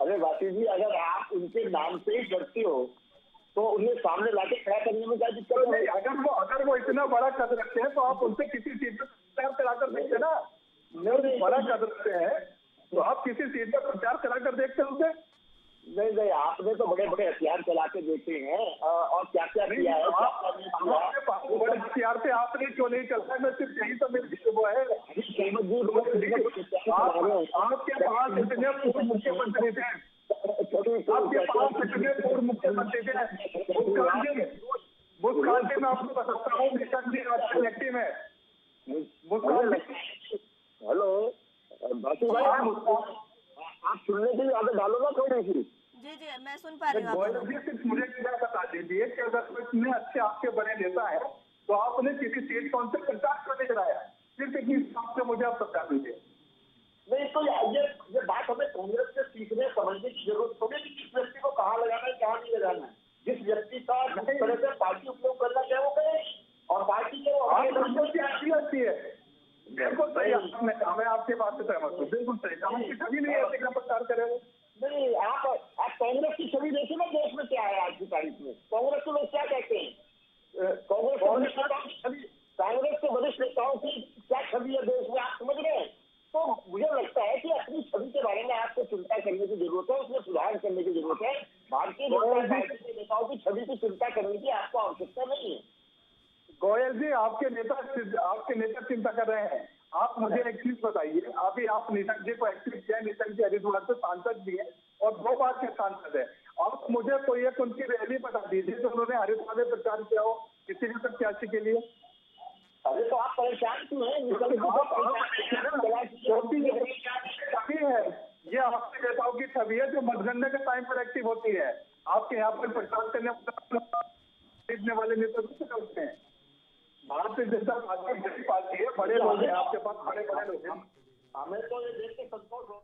Speaker 8: अरे वासी जी, अगर आप उनके नाम से ही डरते हो तो उन्हें सामने लाके खड़ा करने में क्या दिक्कत है?
Speaker 6: अगर वो इतना बड़ा कद रखते हैं तो आप उनसे किसी सीट पर प्रचार कराकर देखते ना। नहीं, बड़ा कद रखते हैं तो आप किसी सीट पर प्रचार कराकर देखते हैं उसे।
Speaker 8: नहीं, आपने तो बड़े बड़े हथियार चला के देखे हैं और क्या क्या किया है।
Speaker 6: बड़े हथियार से आपने क्यों नहीं चलता है? मैं सिर्फ यही तो मेरी वो है। आपके पास इतने पूर्व मुख्यमंत्री थे, आपके पास इतने पूर्व मुख्यमंत्री थे। मुस्कान जी मैं आपको बताता हूँ, निशंक जी आज एक्टिव है। मुस्कान जी,
Speaker 8: हेलो बासु भाई, आप सुनने की आदत डालो ना थोड़ी सी।
Speaker 1: जी, मैं सुन पा रही हूँ।
Speaker 6: सिर्फ मुझे क्या बता दीजिए कि अगर कोई इतने अच्छे आपके बड़े नेता है तो आपने किसी सीट कौन से प्रचार क्यों नहीं कराया? सिर्फ एक हिसाब से मुझे आप बता दीजिए।
Speaker 8: नहीं तो ये बात हमें कांग्रेस से सीखने समझने की जरूरत होगी कि किस व्यक्ति को कहाँ लगाना है, कहाँ नहीं लगाना है। जिस व्यक्ति का जिस तरह से पार्टी उपयोग करना चाहे वो करे, और पार्टी के
Speaker 6: अच्छी है, बिल्कुल सही। मैं आपके बात से सहमत हूँ, बिल्कुल सही। कभी नहीं ऐसे का प्रचार करेंगे।
Speaker 8: नहीं, आप कांग्रेस की छवि देखिए ना, देश में क्या है आज की तारीख में। कांग्रेस के लोग क्या कहते हैं? कांग्रेस के वरिष्ठ नेताओं की क्या छवि है देश में, आप समझ रहे हैं? तो मुझे लगता है कि अपनी छवि के बारे में आपको चिंता करने की जरूरत है, उसमें सुधार करने की जरूरत है। भारतीय जनता पार्टी के नेताओं की छवि की चिंता करने की आपको आवश्यकता नहीं है।
Speaker 6: गोयल जी, आपके नेता चिंता कर रहे हैं। आप मुझे एक चीज बताइए, अभी आप निशंक जी को एक्टिव किया, निशंक जी हरिद्वार से सांसद भी है और 2 बार के सांसद है। आप मुझे कोई एक उनकी रैली बता दीजिए जो उन्होंने हरिद्वार में प्रचार किया हो किसी भी प्रत्याशी के लिए।
Speaker 8: अरे तो आप परेशान क्यों हैं?
Speaker 6: छवि है, ये आपके नेताओं की छवि है जो मतगणना के टाइम पर एक्टिव होती है। आपके यहाँ पर प्रचार करने वाले नेता करते हैं। भारतीय जनता पार्टी बड़ी पार्टी है, बड़े लोग हैं आपके पास, बड़े लोग हैं।
Speaker 8: हमें तो ये देख के संतोष हो।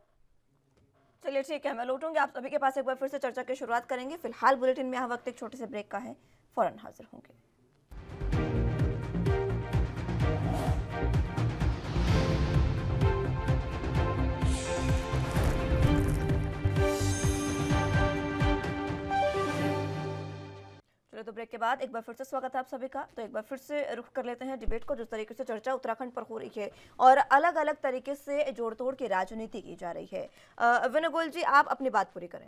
Speaker 1: चलिए ठीक है, मैं लौटूंगी आप सभी के पास, एक बार फिर से चर्चा की शुरुआत करेंगे। फिलहाल बुलेटिन में यहाँ वक्त एक छोटे से ब्रेक का है, फौरन हाजिर होंगे। तो ब्रेक के बाद एक बार फिर से स्वागत है आप सभी का। तो एक बार फिर से रुख कर लेते हैं डिबेट को। जिस तरीके से चर्चा उत्तराखंड पर हो रही है और अलग अलग तरीके से जोड़ तोड़ की राजनीति की जा रही है। विनय गोयल जी, आप अपनी बात पूरी करें।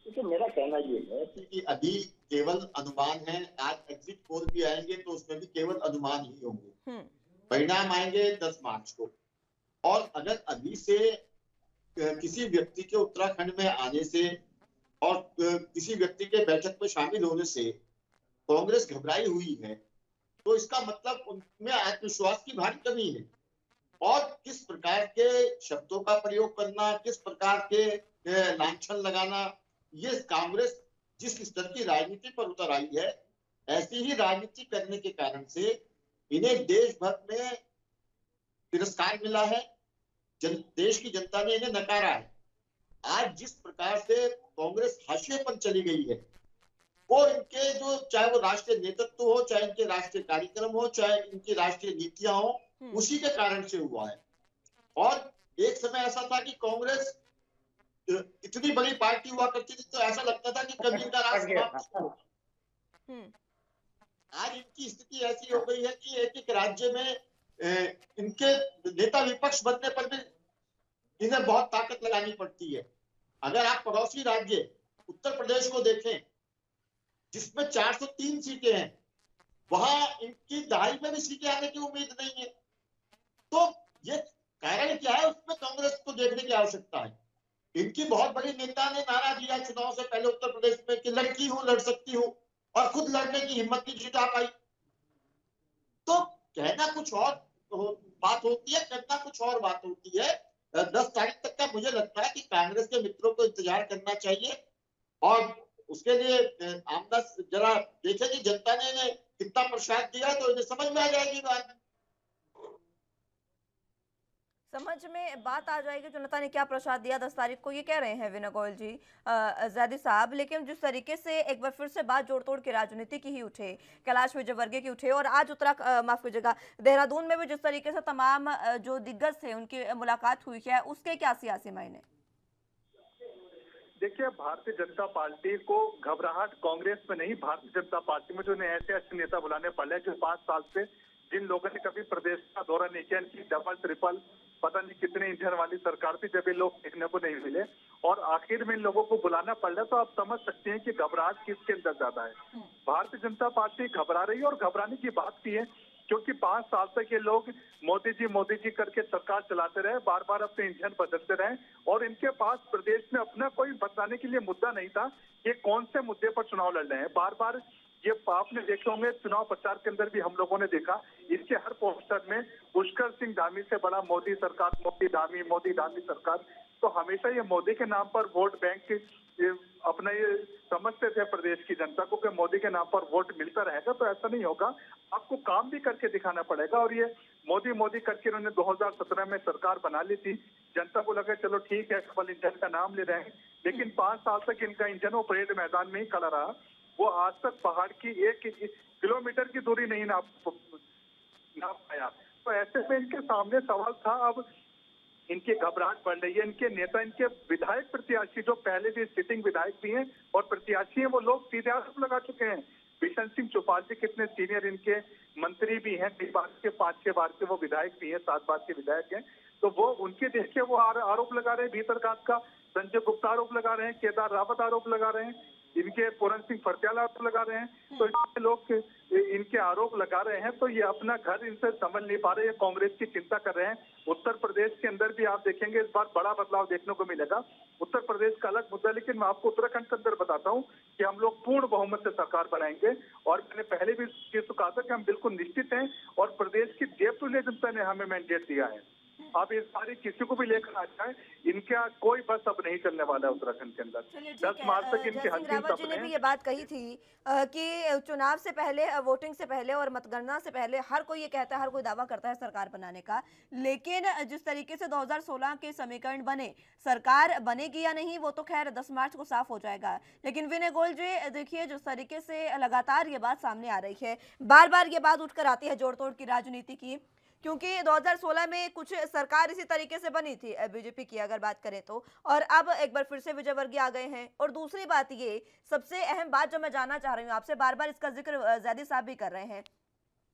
Speaker 8: देखिए, मेरा कहना ये है
Speaker 7: कि अभी केवल अनुमान है। आज एग्जिट पोल भी आएंगे तो उसमें भी केवल अनुमान ही होंगे। परिणाम आएंगे 10 मार्च को। और अगर अभी से किसी व्यक्ति के उत्तराखंड में आने से और किसी व्यक्ति के बैठक में शामिल होने से कांग्रेस घबराई हुई है, तो इसका मतलब उनमें आत्मविश्वास की भारी कमी है। और किस प्रकार के शब्दों का प्रयोग करना, किस प्रकार के लांछन लगाना, ये कांग्रेस जिस स्तर की राजनीति पर उतर आई है, ऐसी ही राजनीति करने के कारण से इन्हें देश भर में तिरस्कार मिला है। देश की जनता ने इन्हें नकारा है। आज जिस प्रकार से कांग्रेस हाशिए पर चली गई है, वो इनके जो, चाहे वो राष्ट्रीय नेतृत्व हो, चाहे इनके राष्ट्रीय कार्यक्रम हो, चाहे इनकी राष्ट्रीय नीतियां हो, उसी के कारण से हुआ है। और एक समय ऐसा था कि कांग्रेस इतनी बड़ी पार्टी हुआ करती थी तो ऐसा लगता था कि कभी इनका राज समाप्त हो। आज इनकी स्थिति ऐसी हो गई है कि एक एक राज्य में इनके नेता विपक्ष बनने पर भी इन्हें बहुत ताकत लगानी पड़ती है। अगर आप पड़ोसी राज्य उत्तर प्रदेश को देखें, जिसमें 403 सीटें हैं, वहां इनकी दहाई में भी सीटें आने की उम्मीद नहीं है। तो ये कारण क्या है, उसमें कांग्रेस को देखने की आवश्यकता है। इनकी बहुत बड़ी नेता ने नारा दिया चुनाव से पहले उत्तर प्रदेश में कि लड़की हूं, लड़ सकती हूं, और खुद लड़ने की हिम्मत नहीं जुटा पाई। तो कहना कुछ और बात होती है, करना कुछ और बात होती है। 10 तारीख तक का मुझे लगता है कि कांग्रेस के मित्रों को इंतजार करना चाहिए, और उसके लिए आमदा जरा देखें कि जनता ने इन्हें कितना प्रसाद दिया, तो इन्हें समझ में आ जाएगी बात।
Speaker 1: समझ में बात आ जाएगी जनता ने क्या प्रसाद दिया 10 तारीख को, ये कह रहे हैं विनय गोयल जी, जैदी साहब। लेकिन जिस तरीके से एक बार फिर से बात जोड़ तोड़ के राजनीति की ही उठे, कैलाश विजयवर्गीय की उठे, और आज माफ कीजिएगा देहरादून में भी जिस तरीके से तमाम जो दिग्गज थे उनकी मुलाकात हुई है, उसके क्या सियासी मायने?
Speaker 6: देखिए, भारतीय जनता पार्टी को घबराहट कांग्रेस में नहीं, भारतीय जनता पार्टी में जो ऐसे ऐसे नेता बुलाने पड़े जो 5 साल से, जिन लोगों ने कभी प्रदेश का दौरा नहीं किया, इनकी डबल ट्रिपल पता नहीं कितने इंजन वाली सरकार थी, जब ये लोग देखने को नहीं मिले, और आखिर में इन लोगों को बुलाना पड़ रहा, तो आप समझ सकते हैं कि घबराहट किसके अंदर ज्यादा है। भारतीय जनता पार्टी घबरा रही है, और घबराने की बात भी है क्योंकि 5 साल तक ये लोग मोदी जी करके सरकार चलाते रहे, बार बार अपने इंजन बदलते रहे, और इनके पास प्रदेश में अपना कोई बताने के लिए मुद्दा नहीं था ये कौन से मुद्दे पर चुनाव लड़ रहे हैं। बार बार ये आपने देखे होंगे चुनाव प्रचार के अंदर भी हम लोगों ने देखा, इसके हर पोस्टर में पुष्कर सिंह धामी से बड़ा मोदी सरकार, मोदी धामी सरकार। तो हमेशा ये मोदी के नाम पर वोट बैंक अपना ये समझते थे प्रदेश की जनता को कि मोदी के नाम पर वोट मिलता रहेगा, तो ऐसा नहीं होगा, आपको काम भी करके दिखाना पड़ेगा। और ये मोदी करके इन्होंने 2017 में सरकार बना ली थी, जनता को लगा चलो ठीक है, डबल इंजन का नाम ले रहे हैं, लेकिन 5 साल तक इनका इंजन वो परेड मैदान में ही खड़ा रहा। वो आज तक पहाड़ की 1 किलोमीटर की दूरी नहीं नाप पाया। तो ऐसे में इनके सामने सवाल था, अब इनकी घबराहट बढ़ रही है। इनके नेता, इनके विधायक प्रत्याशी जो पहले भी सिटिंग विधायक भी हैं और प्रत्याशी हैं, वो लोग सीधे आरोप लगा चुके हैं। बिशन सिंह चौपाल जी कितने सीनियर इनके मंत्री भी हैं, 5-6 बार के वो विधायक भी हैं, 7 बार के विधायक हैं, तो वो उनके देखिए वो आरोप लगा रहे हैं भीतरघात का। संजय गुप्ता आरोप लगा रहे हैं, केदार रावत आरोप लगा रहे हैं, इनके पूरन सिंह फरत्याल आरोप लगा रहे हैं। तो इतने लोग इनके आरोप लगा रहे हैं, तो ये अपना घर इनसे समझ नहीं पा रहे, ये कांग्रेस की चिंता कर रहे हैं। उत्तर प्रदेश के अंदर भी आप देखेंगे इस बार बड़ा बदलाव देखने को मिलेगा। उत्तर प्रदेश का अलग मुद्दा, लेकिन मैं आपको उत्तराखंड के अंदर बताता हूँ कि हम लोग पूर्ण बहुमत से सरकार बनाएंगे, और मैंने पहले भी कहा था कि हम बिल्कुल निश्चित हैं, और प्रदेश की देवतुल्य जनता ने हमें मैंडेट दिया है। आप इस बार किसी को भी लेकर आ जाए, इनका कोई बस अब नहीं चलने वाला है उत्तराखंड के अंदर। 10 मार्च तक इनके हकीम
Speaker 1: रावत जी ने भी ये बात कही थी कि चुनाव से पहले, वोटिंग से पहले और मतगणना से पहले हर कोई ये कहता है, हर कोई दावा करता है सरकार बनाने का, लेकिन जिस तरीके से 2016 के समीकरण बने, सरकार बनेगी या नहीं वो तो खैर 10 मार्च को साफ हो जाएगा। लेकिन विनय गोयल जी देखिए, जिस तरीके से लगातार ये बात सामने आ रही है, बार बार ये बात उठकर आती है जोड़ तोड़ की राजनीति की, क्योंकि 2016 में कुछ सरकार इसी तरीके से बनी थी बीजेपी की अगर बात करें तो, और अब एक बार फिर से विजयवर्गीय आ गए हैं। और दूसरी बात, ये सबसे अहम बात जो मैं जानना चाह रही हूँ आपसे, बार बार इसका जिक्र जैदी साहब भी कर रहे हैं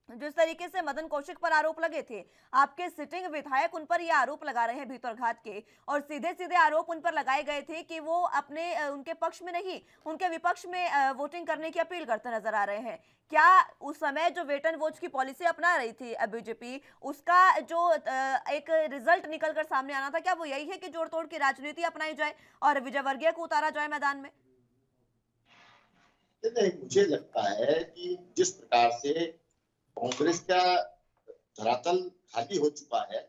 Speaker 1: जिस तरीके से मदन कौशिक पर आरोप लगे थे, आपके सिटिंग विधायक उन पर ये आरोप लगा रहे हैं भीतरघात के, और सीधे सीधे आरोप उन पर लगाए गए थे कि वो उनके पक्ष में नहीं, उनके विपक्ष में वोटिंग करने की अपील करते नजर आ रहे हैं। क्या उस समय जो वेट एंड वॉच की पॉलिसी अपना रही थी बीजेपी, उसका जो एक रिजल्ट निकल कर सामने आना था, क्या वो यही है कि जोड़ तोड़ की राजनीति अपनाई जाए और विजयवर्गीय को उतारा जाए मैदान में?
Speaker 7: नहीं, मुझे लगता है कि जिस प्रकार से कांग्रेस का धरातल खाली हो चुका है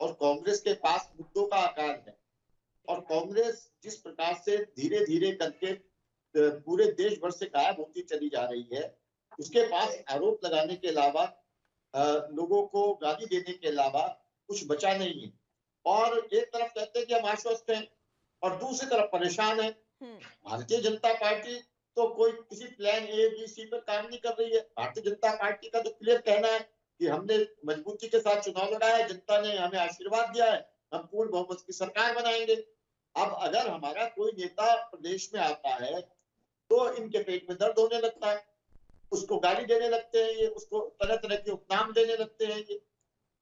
Speaker 7: और कांग्रेस के पास मुद्दों का आकार है, और कांग्रेस जिस प्रकार से धीरे धीरे करके पूरे देश भर से गायब होती चली जा रही है, उसके पास आरोप लगाने के अलावा, लोगों को गाली देने के अलावा कुछ बचा नहीं है। और एक तरफ कहते हैं कि हम आश्वस्त हैं और दूसरी तरफ परेशान है। भारतीय जनता पार्टी तो कोई किसी प्लान ए बी सी पर काम नहीं कर रही है। भारतीय जनता पार्टी का तो क्लियर कहना है कि हमने मजबूती के साथ चुनाव लड़ा है, जनता ने हमें आशीर्वाद दिया है, हम पूर्ण बहुमत की सरकार बनाएंगे। अब अगर हमारा कोई नेता प्रदेश में आता है तो इनके पेट में दर्द होने लगता है, उसको गाली देने लगते हैं, ये उसको तरह तरह के उपनाम देने लगते हैं। ये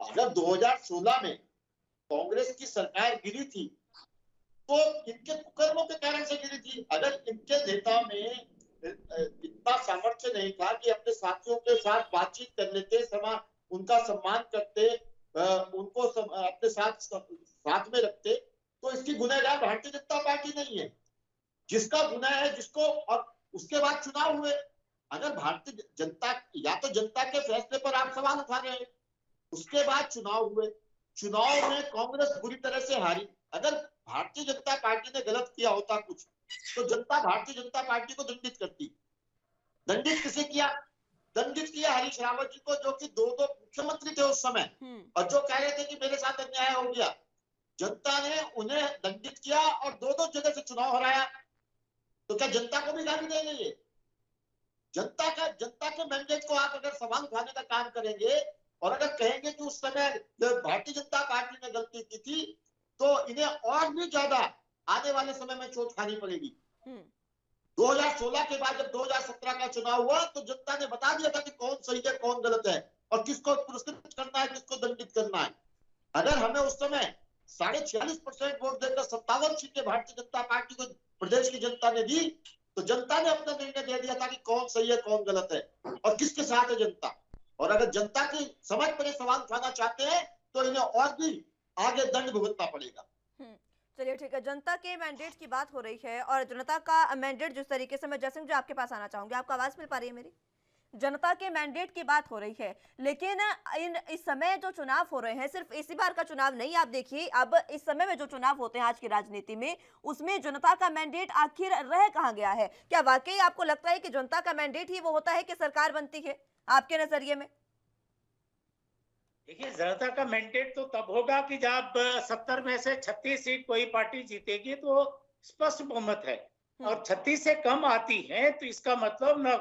Speaker 7: अगर 2016 में कांग्रेस की सरकार गिरी थी तो इनके कुकर्मों के कारण से गिरी थी। अगर इनके नेता में इतना सामर्थ्य नहीं था कि अपने साथियों के साथ बातचीत कर लेते, उनका सम्मान करते, उनको अपने साथ में रखते, तो इसकी गुनहगार भारतीय जनता पार्टी नहीं है। जिसका गुनाह है जिसको, और उसके बाद चुनाव हुए, अगर भारतीय जनता, या तो जनता के फैसले पर आप सवाल उठा रहे हैं, उसके बाद चुनाव हुए, चुनाव में कांग्रेस बुरी तरह से हारी। अगर भारतीय जनता पार्टी ने गलत किया होता कुछ, तो जनता भारतीय जनता पार्टी को दंडित करती। दंडित किसे किया? दंडित किया हरीश रावत जी को, जो कि दो मुख्यमंत्री थे उस समय, और जो कह रहे थे कि मेरे साथ अन्याय हो गया। जनता ने उन्हें दंडित किया और दो जगह से चुनाव हराया। तो क्या जनता को भी गाली देंगे? ये जनता के मैंडेट को आप अगर सवाल उठाने का काम करेंगे और अगर कहेंगे कि उस समय भारतीय जनता पार्टी ने गलती की थी, तो इन्हें और भी ज्यादा आने वाले समय में चोट खानी पड़ेगी। 2016 के बाद जब 2017 का चुनाव हुआ तो जनता ने बता दिया था कि कौन सही है कौन गलत है और किसको पुरस्कृत करना है, किसको दंडित करना है। अगर हमें उस समय 46.5% वोट देकर 57 सीटें भारतीय जनता पार्टी को प्रदेश की जनता ने दी, तो जनता ने अपना निर्णय दे दिया था कि कौन सही है कौन गलत है और किसके साथ है जनता। और अगर जनता की समझ पर सवाल उठाना चाहते हैं तो इन्हें और भी आगे दंड भुगतना पड़ेगा।
Speaker 1: चलिए ठीक है, जनता के मैंडेट की बात हो रही है और जनता का मैंडेट जिस तरीके से, मैं जयसिंह जी आपके पास आना चाहूंगी, आपको आवाज मिल पा रही है मेरी? जनता के मैंडेट की बात हो रही है, लेकिन इस समय जो चुनाव हो रहे हैं, सिर्फ इसी बार का चुनाव नहीं, आप देखिए अब इस समय में जो चुनाव होते हैं आज की राजनीति में, उसमें जनता का मैंडेट आखिर रह कहाँ गया है? क्या वाकई आपको लगता है कि जनता का मैंडेट ही वो होता है कि सरकार बनती है आपके नजरिए में?
Speaker 9: देखिए, जनता का मैंडेट तो तब होगा कि जब 70 में से 36 सीट कोई पार्टी जीतेगी तो स्पष्ट बहुमत है, और 36 से कम आती है तो इसका मतलब न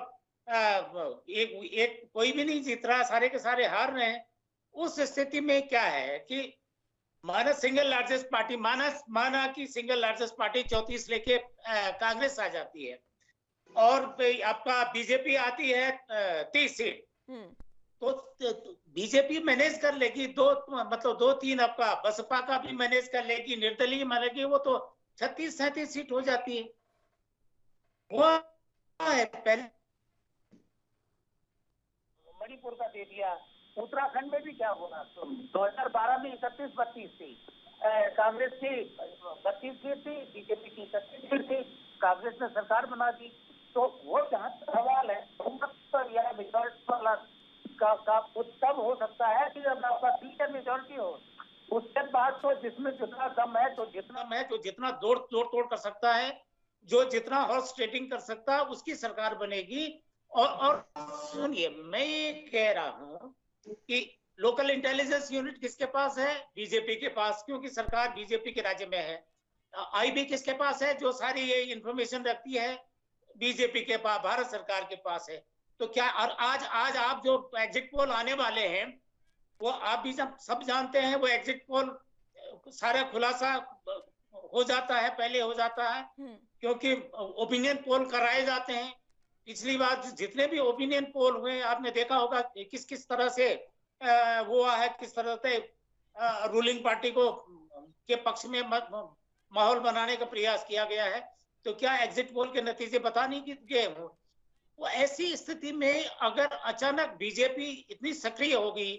Speaker 9: एक कोई भी नहीं जीत रहा, सारे के सारे हार रहे हैं। उस स्थिति में क्या है कि माना सिंगल लार्जेस्ट पार्टी, माना कि सिंगल लार्जेस्ट पार्टी 34 लेके कांग्रेस आ जाती है और आपका बीजेपी आती है 30 सीट, तो बीजेपी मैनेज कर लेगी, दो तीन आपका बसपा का भी मैनेज कर लेगी, निर्दलीय मानेगी, वो तो 36-37 सीट हो जाती है। वो है पहले
Speaker 8: मणिपुर का दे दिया, उत्तराखंड में भी क्या होना, तो 2012 में 31-32 थी, कांग्रेस की 32 सीट थी, बीजेपी की 31 सीट थी, कांग्रेस ने सरकार बना दी। तो वो जहाँ सवाल है या मेजॉरिटी का तब हो सकता है कि जब आपका क्लियर मेजॉरिटी हो, उसके बाद तो जिसमें जितना कम है तो
Speaker 9: जितना जोड़ तोड़ कर सकता है, जो जितना हॉर्स ट्रेडिंग कर सकता है, उसकी सरकार बनेगी। और सुनिए, मैं ये कह रहा हूँ कि लोकल इंटेलिजेंस यूनिट किसके पास है? बीजेपी के पास, क्योंकि सरकार बीजेपी के राज्य में है। आईबी किसके पास है? जो सारी ये इंफॉर्मेशन रखती है, बीजेपी के पास, भारत सरकार के पास है। तो क्या, और आज आप जो एग्जिट पोल आने वाले हैं, वो आप भी सब जानते हैं, वो एग्जिट पोल सारा खुलासा हो जाता है, पहले हो जाता है, क्योंकि ओपिनियन पोल कराए जाते हैं पिछली बार जितने भी ओपिनियन पोल हुए आपने देखा होगा किस किस तरह से वो है, किस तरह से रूलिंग पार्टी को के पक्ष में माहौल बनाने का प्रयास किया गया है। तो क्या एग्जिट पोल के नतीजे बता नहीं गए? वो ऐसी स्थिति में अगर अचानक बीजेपी इतनी सक्रिय होगी,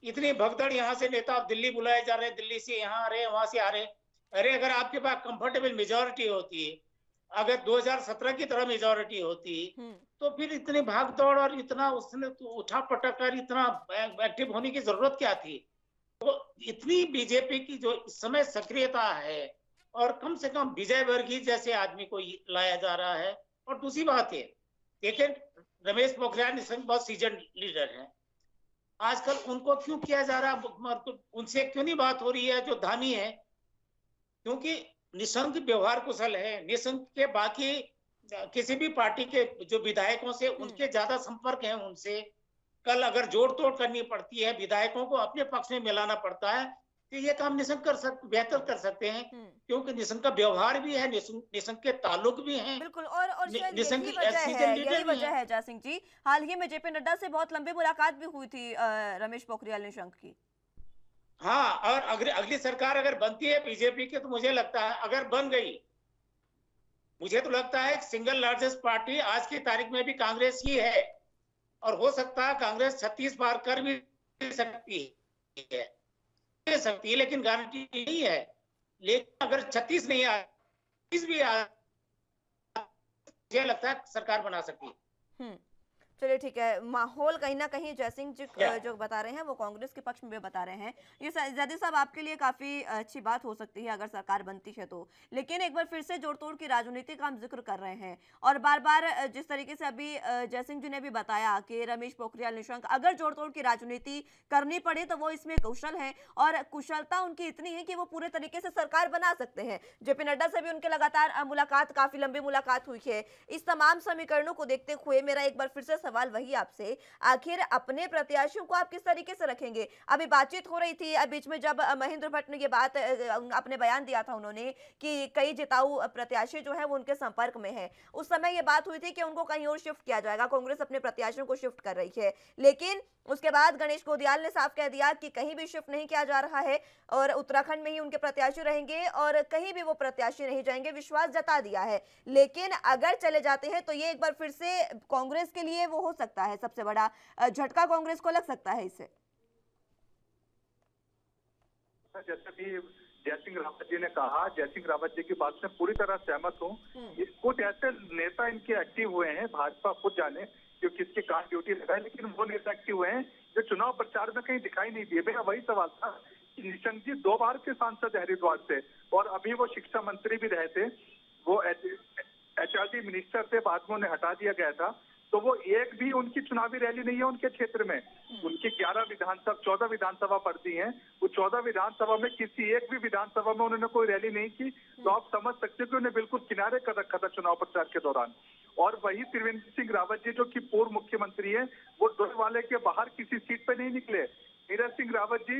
Speaker 9: इतनी भगदड़, यहाँ से नेता दिल्ली बुलाए जा रहे हैं, दिल्ली से यहाँ आ रहे हैं, वहां से आ रहे हैं, अरे अगर आपके पास कंफर्टेबल मेजोरिटी होती, अगर 2017 की तरह मेजोरिटी होती, तो फिर इतनी भागदौड़ और इतना उसने तो उठा पटक कर इतना एक्टिव होने की जरूरत क्या थी? तो इतनी बीजेपी की जो इस समय सक्रियता है, और कम से कम विजय वर्गीय जैसे आदमी को लाया जा रहा है। और दूसरी बात है, देखिए रमेश पोखरियाल निशंक बहुत सीजन लीडर हैं, आजकल उनको क्यों किया जा रहा, उनसे क्यों नहीं बात हो रही है जो धामी है? क्योंकि निशंक व्यवहार कुशल है, निशंक के बाकी किसी भी पार्टी के जो विधायकों से उनके ज्यादा संपर्क है उनसे। कल अगर जोड़ तोड़ करनी पड़ती है, विधायकों को अपने पक्ष में मिलाना पड़ता है, तो ये काम निशंक बेहतर कर सकते हैं, क्योंकि निशंक का व्यवहार भी है, निशंक के ताल्लुक भी हैं।
Speaker 1: बिल्कुल, और शायद
Speaker 9: निशंक
Speaker 1: यही वजह है जय सिंह जी, हाल ही में जेपी नड्डा से बहुत लंबी मुलाकात भी हुई थी रमेश पोखरियाल निशंक की।
Speaker 9: हाँ, और अगली सरकार अगर बनती है बीजेपी की, तो मुझे लगता है अगर बन गई, मुझे तो लगता है सिंगल लार्जेस्ट पार्टी आज की तारीख में भी कांग्रेस ही है, और हो सकता है कांग्रेस 36 पार कर भी सकती है, लेकिन गारंटी नहीं है। लेकिन अगर 36 नहीं आ, 30 भी आ, मुझे लगता है सरकार बना सकती है।
Speaker 1: चलिए ठीक है, माहौल कहीं ना कहीं जयसिंह जी जो बता रहे हैं वो कांग्रेस के पक्ष में भी बता रहे हैं। ये ज़्यादा साहब आपके लिए काफ़ी अच्छी बात हो सकती है अगर सरकार बनती है तो, लेकिन एक बार फिर से जोड़ तोड़ की राजनीति का हम जिक्र कर रहे हैं, और बार बार जिस तरीके से अभी जयसिंह जी ने भी बताया कि रमेश पोखरियाल निशंक अगर जोड़ तोड़ की राजनीति करनी पड़े तो वो इसमें कुशल हैं, और कुशलता उनकी इतनी है कि वो पूरे तरीके से सरकार बना सकते हैं। जेपी नड्डा से भी उनके लगातार मुलाकात, काफ़ी लंबी मुलाकात हुई है। इस तमाम समीकरणों को देखते हुए मेरा एक बार फिर से सवाल वही आपसे, आखिर अपने प्रत्याशियों को आप किस तरीके से रखेंगे? अभी बातचीत हो रही थी बीच में जब महेंद्र भट्ट ने ये बात अपने बयान दिया था उन्होंने कि कई जिताऊ प्रत्याशी जो है वो उनके संपर्क में है, उस समय ये बात हुई थी कि उनको कहीं और शिफ्ट किया जाएगा, कांग्रेस अपने प्रत्याशियों को शिफ्ट कर रही है, लेकिन उसके बाद गणेश गोदियाल ने साफ कह दिया कि कहीं भी शिफ्ट नहीं किया जा रहा है और उत्तराखंड में ही उनके प्रत्याशी रहेंगे और कहीं भी वो प्रत्याशी नहीं जाएंगे, विश्वास जता दिया है। लेकिन अगर चले जाते हैं तो ये एक बार फिर से कांग्रेस के लिए वो हो सकता है, सबसे बड़ा झटका कांग्रेस को लग सकता है इससे।
Speaker 6: जैसे भी जयसिंह रावत जी ने कहा, जयसिंह रावत जी की बात से पूरी तरह सहमत हूँ। कुछ ऐसे नेता इनके एक्टिव हुए हैं, भाजपा खुद जाने जो किसके कहाँ ड्यूटी लगाए, लेकिन वो नेता एक्टिव हुए हैं जो चुनाव प्रचार में कहीं दिखाई नहीं दिए। मेरा वही सवाल था कि निशंक जी 2 बार के सांसद हरिद्वार से, और अभी वो शिक्षा मंत्री भी रहे थे, वो HRD मिनिस्टर थे, बाद में उन्हें हटा दिया गया था, तो वो एक भी उनकी चुनावी रैली नहीं है उनके क्षेत्र में। उनकी 14 विधानसभा पड़ती हैं, वो 14 विधानसभा में किसी एक भी विधानसभा में उन्होंने कोई रैली नहीं की, तो आप समझ सकते हो कि उन्हें बिल्कुल किनारे कर रखा था चुनाव प्रचार के दौरान। और वही त्रिवेंद्र सिंह रावत जी जो कि पूर्व मुख्यमंत्री है, वो डोईवाले के बाहर किसी सीट पे नहीं निकले। नीरज सिंह रावत जी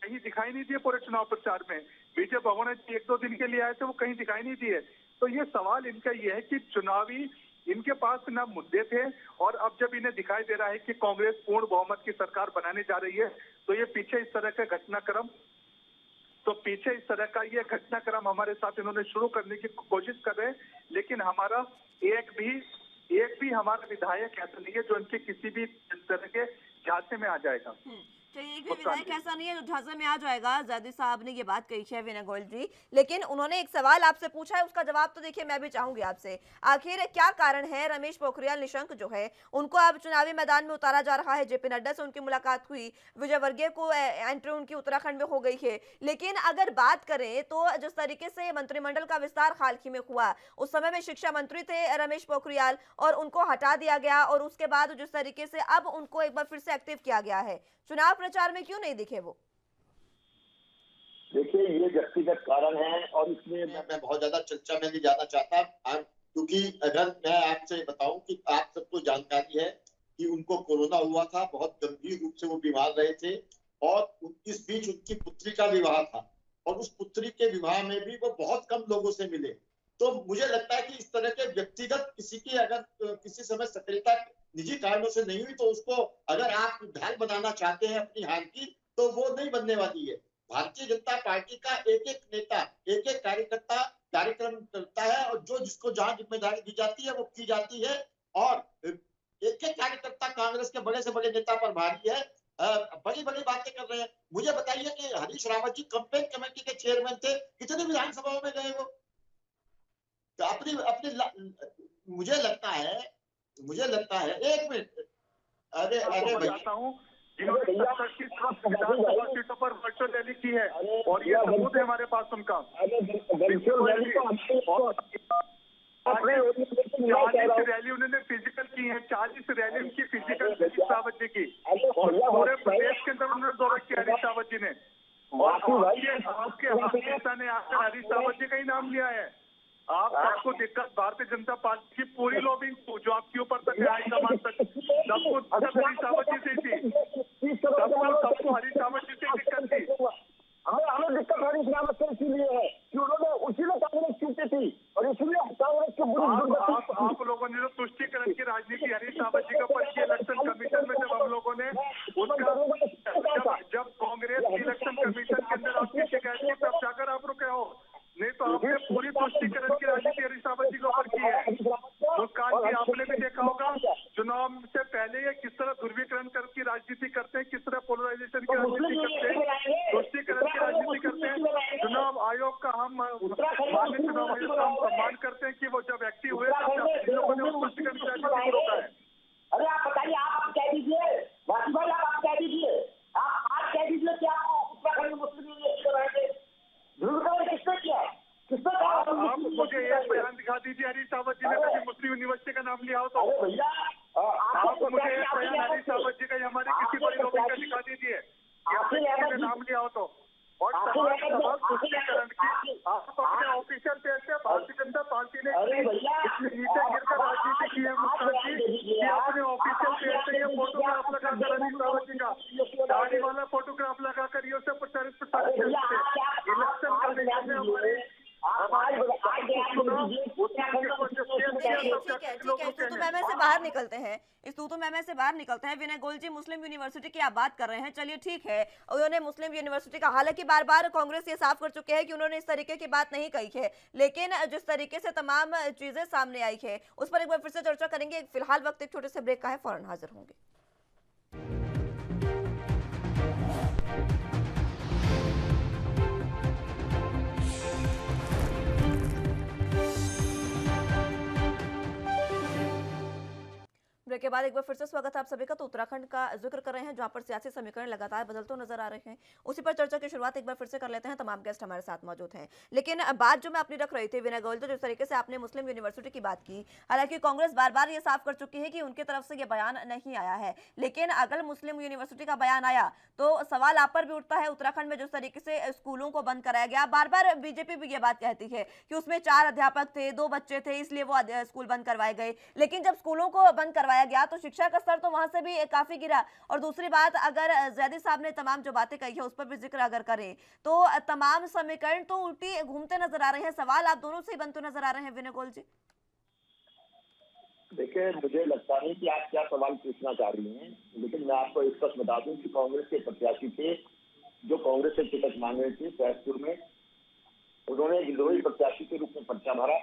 Speaker 6: कहीं दिखाई नहीं दिए पूरे चुनाव प्रचार में। विजय बहुगुणा जी 1-2 दिन के लिए आए थे, वो कहीं दिखाई नहीं दिए। तो ये सवाल इनका ये है कि चुनावी इनके पास ना मुद्दे थे, और अब जब इन्हें दिखाई दे रहा है कि कांग्रेस पूर्ण बहुमत की सरकार बनाने जा रही है, तो ये पीछे इस तरह का ये घटनाक्रम हमारे साथ इन्होंने शुरू करने की कोशिश कर रहे हैं। लेकिन हमारा एक भी हमारा विधायक ऐसा नहीं है जो इनके किसी भी तरह के झांसे में आ जाएगा।
Speaker 1: चलिए, एक भी विधायक ऐसा नहीं है जो झांसे में आ जाएगा। जादी साहब ने ये बात कही है विनय गोयल जी, लेकिन उन्होंने एक सवाल आपसे पूछा है, उसका जवाब तो देखिए मैं भी चाहूंगी आपसे। आखिर क्या कारण है रमेश पोखरियाल निशंक जो है उनको अब चुनावी मैदान में उतारा जा रहा है? जेपी नड्डा से उनकी मुलाकात हुई, विजय वर्गीय को एंट्री उनकी उत्तराखंड में हो गई है, लेकिन अगर बात करें तो जिस तरीके से मंत्रिमंडल का विस्तार हाल ही में हुआ, उस समय में शिक्षा मंत्री थे रमेश पोखरियाल और उनको हटा दिया गया, और उसके बाद जिस तरीके से अब उनको एक बार फिर से एक्टिव किया गया है, चुनाव प्रचार में क्यों नहीं दिखे वो?
Speaker 7: देखिए, ये व्यक्तिगत कारण है और इसमें मैं बहुत ज्यादा चर्चा में नहीं जाना चाहता, क्योंकि अगर मैं आपसे बताऊं कि आप सबको जानकारी है कि उनको कोरोना हुआ था, बहुत गंभीर रूप से वो बीमार रहे थे, और इस बीच उनकी पुत्री का विवाह था, और उस पुत्री के विवाह में भी वो बहुत कम लोगों से मिले। तो मुझे लगता है कि इस तरह के व्यक्तिगत किसी की अगर किसी समय सक्रियता निजी कारणों से नहीं हुई, तो उसको अगर आप ढाल बनाना चाहते हैं अपनी हार की, तो वो नहीं बनने वाली है। भारतीय जनता पार्टी का एक एक नेता, एक एक कार्यकर्ता कार्यक्रम करता है, और जो जिसको जहां जिम्मेदारी दी जाती है वो की जाती है। और एक एक कार्यकर्ता कांग्रेस के बड़े से बड़े नेता पर भारी है, बड़ी बड़ी बातें कर रहे हैं। मुझे बताइए कि हरीश रावत जी कैंपेन कमेटी के चेयरमैन थे, कितनी विधानसभाओं में गए वो? तो अपनी अपनी मुझे लगता है एक मिनट, अरे अरे भैया
Speaker 10: हूँ जिन्होंने 70 विधानसभा सीटों पर वर्चुअल रैली की है, और ये सबूत है हमारे पास उनका। 40 रैली उन्होंने फिजिकल की है, 40 रैली उनकी फिजिकल हरीश रावत जी की, और पूरे प्रदेश के अंदर उन्होंने दौरा किया हरीश रावत जी ने। और आपके नेता ने आकर हरीश रावत जी का ही नाम लिया है। आप सबको दिक्कत भारतीय जनता पार्टी की पूरी लॉबिंग जो आपके ऊपर तक है, हाईकमान तक, सबको हरीश रावत जी से थी, सबको हरीश रावत जी से दिक्कत थी।
Speaker 8: हमें दिक्कत हरीश रावत से इसीलिए है कि उन्होंने उसी में कांग्रेस जीती थी, और इसलिए कांग्रेस के
Speaker 10: आप लोगों ने जो तुष्टीकरण की राजनीति हरीश रावत जी का पक्ष इलेक्शन कमीशन में जब हम लोगों ने उसका जब कांग्रेस इलेक्शन कमीशन के अंदर आपकी शिकायत की, तब जाकर आप रुके हो, नहीं तो आपने पूरी तुष्टीकरण की राजनीति हरीश रावत जी के ऊपर की है। उस काल की आपने भी देखा होगा, चुनाव से पहले ये किस तरह ध्रुवीकरण की राजनीति करते हैं, किस तरह पोलराइजेशन की राजनीति करते हैं, तुष्टीकरण की राजनीति करते हैं। चुनाव आयोग का हम माननीय चुनाव आयोग का हम सम्मान करते हैं कि वो जब एक्टिव हुए तब इन लोगों ने उस तुष्टीकरण की राजनीति को रोका है।
Speaker 8: अरे आप बताइए, आप कह दीजिए वासी भाई, आप कह दीजिए, आप आज कह दीजिए कि आप उत्तराखंड में मुस्लिम यूनिवर्सिटी रहेंगे, ध्रुवीकरण किसने किया?
Speaker 10: आप मुझे एक बयान दिखा दीजिए हरीश रावत जी ने कभी मुस्लिम यूनिवर्सिटी का नाम लिया हो तो।
Speaker 8: भैया
Speaker 10: आप मुझे एक बयान हरीश रावत जी का हमारे किसी बड़ी लॉबिंग का दिखा दीजिए कि आपने नाम लिया हो तो। और सवाल तुष्टीकरण की आप अपने ऑफिशियल पेज से भारतीय जनता पार्टी ने इतनी नीचे गिरकर राजनीति की है मुस्कान जी, कि अपने ऑफिशियल पेज से ये फोटोग्राफ लगाकर हरीश रावत जी का दाढ़ी वाला फोटोग्राफ लगाकर ये उसे प्रचारित इलेक्शन कमीशन ने हमारे
Speaker 1: तूतू मैमे से बाहर निकलते हैं, इस तूतू मैमे से बाहर निकलते हैं। विनय गोयल जी, मुस्लिम यूनिवर्सिटी की आप बात कर रहे हैं, चलिए ठीक है, उन्होंने मुस्लिम यूनिवर्सिटी का, हालांकि बार बार कांग्रेस ये साफ कर चुके हैं कि उन्होंने इस तरीके की बात नहीं कही है, लेकिन जिस तरीके से तमाम चीजें सामने आई है उस पर एक बार फिर से चर्चा करेंगे। फिलहाल वक्त एक छोटे से ब्रेक का है, फौरन हाजिर होंगे। ब्रेक के बाद एक बार फिर से स्वागत है आप सभी का। तो उत्तराखंड का जिक्र कर रहे हैं, जहां पर सियासी समीकरण लगातार बदलते नजर आ रहे हैं, उसी पर चर्चा की शुरुआत एक बार फिर से कर लेते हैं। तमाम गेस्ट हमारे साथ मौजूद हैं, लेकिन बात जो मैं अपनी रख रही थी विनय गोयल, तो जिस तरीके से आपने मुस्लिम यूनिवर्सिटी की बात की, हालांकि कांग्रेस बार बार ये साफ कर चुकी है कि उनकी तरफ से ये बयान नहीं आया है, लेकिन अगर मुस्लिम यूनिवर्सिटी का बयान आया तो सवाल आप पर भी उठता है। उत्तराखंड में जिस तरीके से स्कूलों को बंद कराया गया, बार बार बीजेपी भी ये बात कहती है कि उसमें 4 अध्यापक थे, 2 बच्चे थे, इसलिए वो स्कूल बंद करवाए गए, लेकिन जब स्कूलों को बंद करवाया गया तो शिक्षा का स्तर तो वहां से भी काफी गिरा। और दूसरी बात, अगर जैदी साहब ने तमाम जो बातें कही है उस पर भी जिक्र अगर करें तो तमाम समीकरण तो उल्टी घूमते नजर आ रहे हैं। सवाल आप दोनों से ही बनते नजर आ रहे हैं विनय गोयल जी।
Speaker 8: देखिए, मुझे लगता नहीं कि आप क्या सवाल पूछना चाह रही हैं, लेकिन मैं आपको स्पष्ट बता दूं कि कांग्रेस के प्रत्याशी थे जो कांग्रेस से टिकट मांग रहे थे फैजपुर में, उन्होंने विद्रोही प्रत्याशी के रूप में पर्चा भरा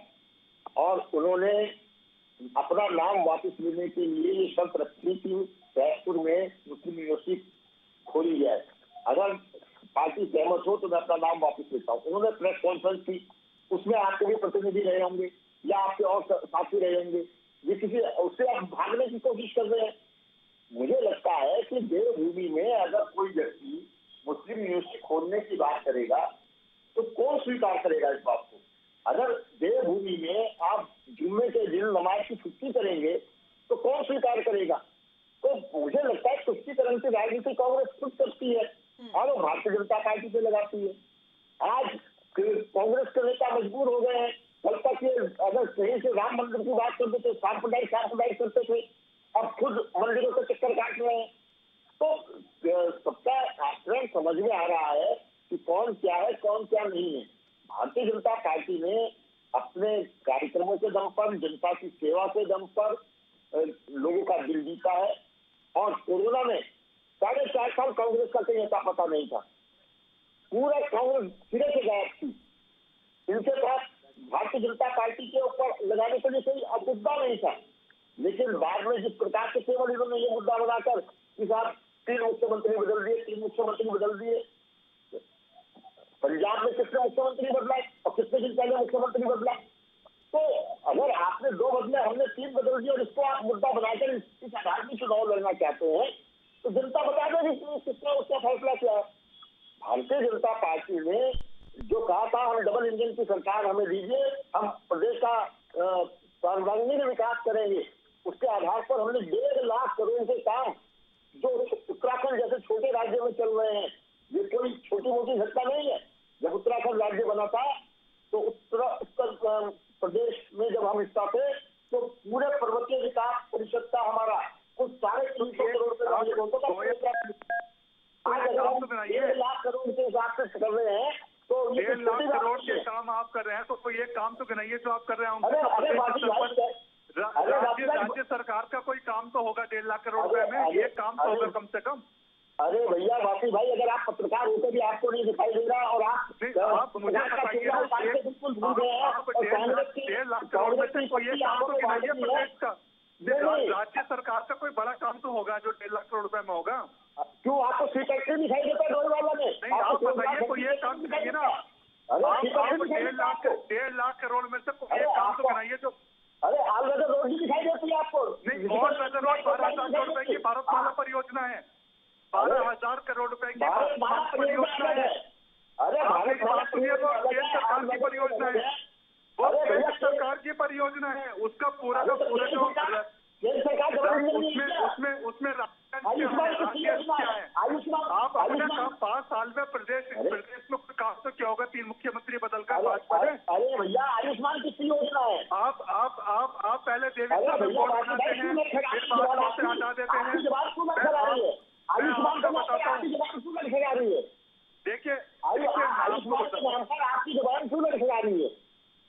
Speaker 8: और उन्होंने अपना नाम वापस लेने के लिए ये शर्त रखी कि फैजपुर में मुस्लिम यूनिवर्सिटी खोली जाए, अगर पार्टी सहमत हो तो मैं अपना नाम वापस लेता हूँ। उन्होंने प्रेस कॉन्फ्रेंस की, उसमें आपके भी प्रतिनिधि रहे होंगे या आपके और साथी रहे होंगे, ये किसी उससे आप भागने की कोशिश कर रहे हैं। मुझे लगता है कि देवभूमि में अगर कोई व्यक्ति मुस्लिम यूनिवर्सिटी खोलने की बात करेगा तो कौन स्वीकार करेगा इस बात को? अगर देवभूमि में आप जुम्मे के दिन नमाज की छुट्टी करेंगे तो कौन स्वीकार करेगा? तो मुझे लगता है तुष्टीकरण की राजनीति कांग्रेस खुद करती है और वो भारतीय जनता पार्टी पे लगाती है। आज कांग्रेस के नेता मजबूर हो गए हैं, कल तक ये अगर कहीं से राम मंदिर की बात करते थे, सांप्रदायिक करते थे, अब खुद मंदिरों के चक्कर काट रहे हैं। तो सबका आचरण समझ में आ रहा है कि कौन क्या है कौन क्या नहीं है। भारतीय जनता पार्टी ने अपने कार्यक्रमों के दम पर, जनता की सेवा के दम पर लोगों का दिल जीता है। और कोरोना में 4.5 साल कांग्रेस का कहीं ऐसा पता नहीं था, पूरा कांग्रेस सिरे से गायब थी। इनके तहत भारतीय जनता पार्टी के ऊपर लगाने के लिए कोई मुद्दा नहीं था, लेकिन बाद में जिस प्रकार से केवल इन्होंने ये मुद्दा बनाकर कि साहब 3 मुख्यमंत्री बदल दिए, 3 मुख्यमंत्री बदल दिए। पंजाब में कितने मुख्यमंत्री बदला और कितने दिन पहले मुख्यमंत्री बदला? तो अगर आपने 2 बदले, हमने 3 बदल दिए और इसको आप मुद्दा बनाकर इस आधार में चुनाव लड़ना चाहते हैं, तो जनता बता देगी कि कितना उसका फैसला क्या है। भारतीय जनता पार्टी ने जो कहा था हम डबल इंजन की सरकार हमें दीजिए, हम प्रदेश का सर्वांगीण विकास करेंगे, उसके आधार पर हमने 1.5 लाख करोड़ के काम जो उत्तराखंड जैसे छोटे राज्य में चल रहे हैं, ये कोई छोटी मोटी घटना नहीं है। जब उत्तराखंड राज्य बना था तो उत्तर प्रदेश में जब हम हिस्सा थे तो पूरे पर्वतीय विकास परिषद का हमारा कुछ 350 करोड़ रुपए आज अगर हम 1.5 लाख करोड़ के हिसाब से कर रहे हैं तो
Speaker 10: 1.5 लाख करोड़ के काम आप कर रहे हैं, तो ये काम तो गिनाइए जो आप कर रहे हैं। राज्य सरकार का कोई काम तो होगा 1.5 लाख करोड़ रुपए में, ये काम तो होगा कम से कम।
Speaker 8: अरे भैया वासी भाई, अगर आप पत्रकार होकर भी आपको नहीं दिखाई दे रहा और आप
Speaker 10: मुझे बताइए,
Speaker 8: बिल्कुल भूल गए हैं और कांग्रेस की
Speaker 10: 1.5 लाख करोड़ में से कोई ये काम तो गिनाइए प्रदेश का। राज्य सरकार का कोई बड़ा काम तो होगा जो 1.5 लाख करोड़ रुपए में होगा।
Speaker 8: क्यों आपको सी फैक्ट्री दिखाई देता है डोईवाला में?
Speaker 10: नहीं, आप बताइए कोई ये काम दिखाइए ना। आप 1.5 लाख करोड़ में से कोई काम तो गिनाइए जो।
Speaker 8: अरे ऑलवेदर रोड भी दिखाई देती है आपको?
Speaker 10: नहीं, ऑलवेदर रोड 12,000 करोड़ रुपए की भारतमाला परियोजना है, 12,000 करोड़ रुपए की भारतमाला परियोजना है।
Speaker 8: अरे
Speaker 10: भारत बात सुनिए, वो केंद्र सरकार की परियोजना है, वो केंद्र सरकार की परियोजना है, उसका पूरा का पूरा जो उसमें क्या है। आप अपने काम 5 साल में प्रदेश में कोई काम तो क्या होगा? 3 मुख्यमंत्री बदल कर भाजपा में।
Speaker 8: अरे भैया आयुष्मान कितनी योजना है?
Speaker 10: आप पहले देवी रिपोर्ट बनाते हैं, फिर बाद से हटा देते हैं।
Speaker 8: आयुष्मान
Speaker 10: आपको बताता हूँ,
Speaker 8: देखिए
Speaker 10: आयुष्मान
Speaker 8: आपकी जबान क्यों लड़खड़ा रही है?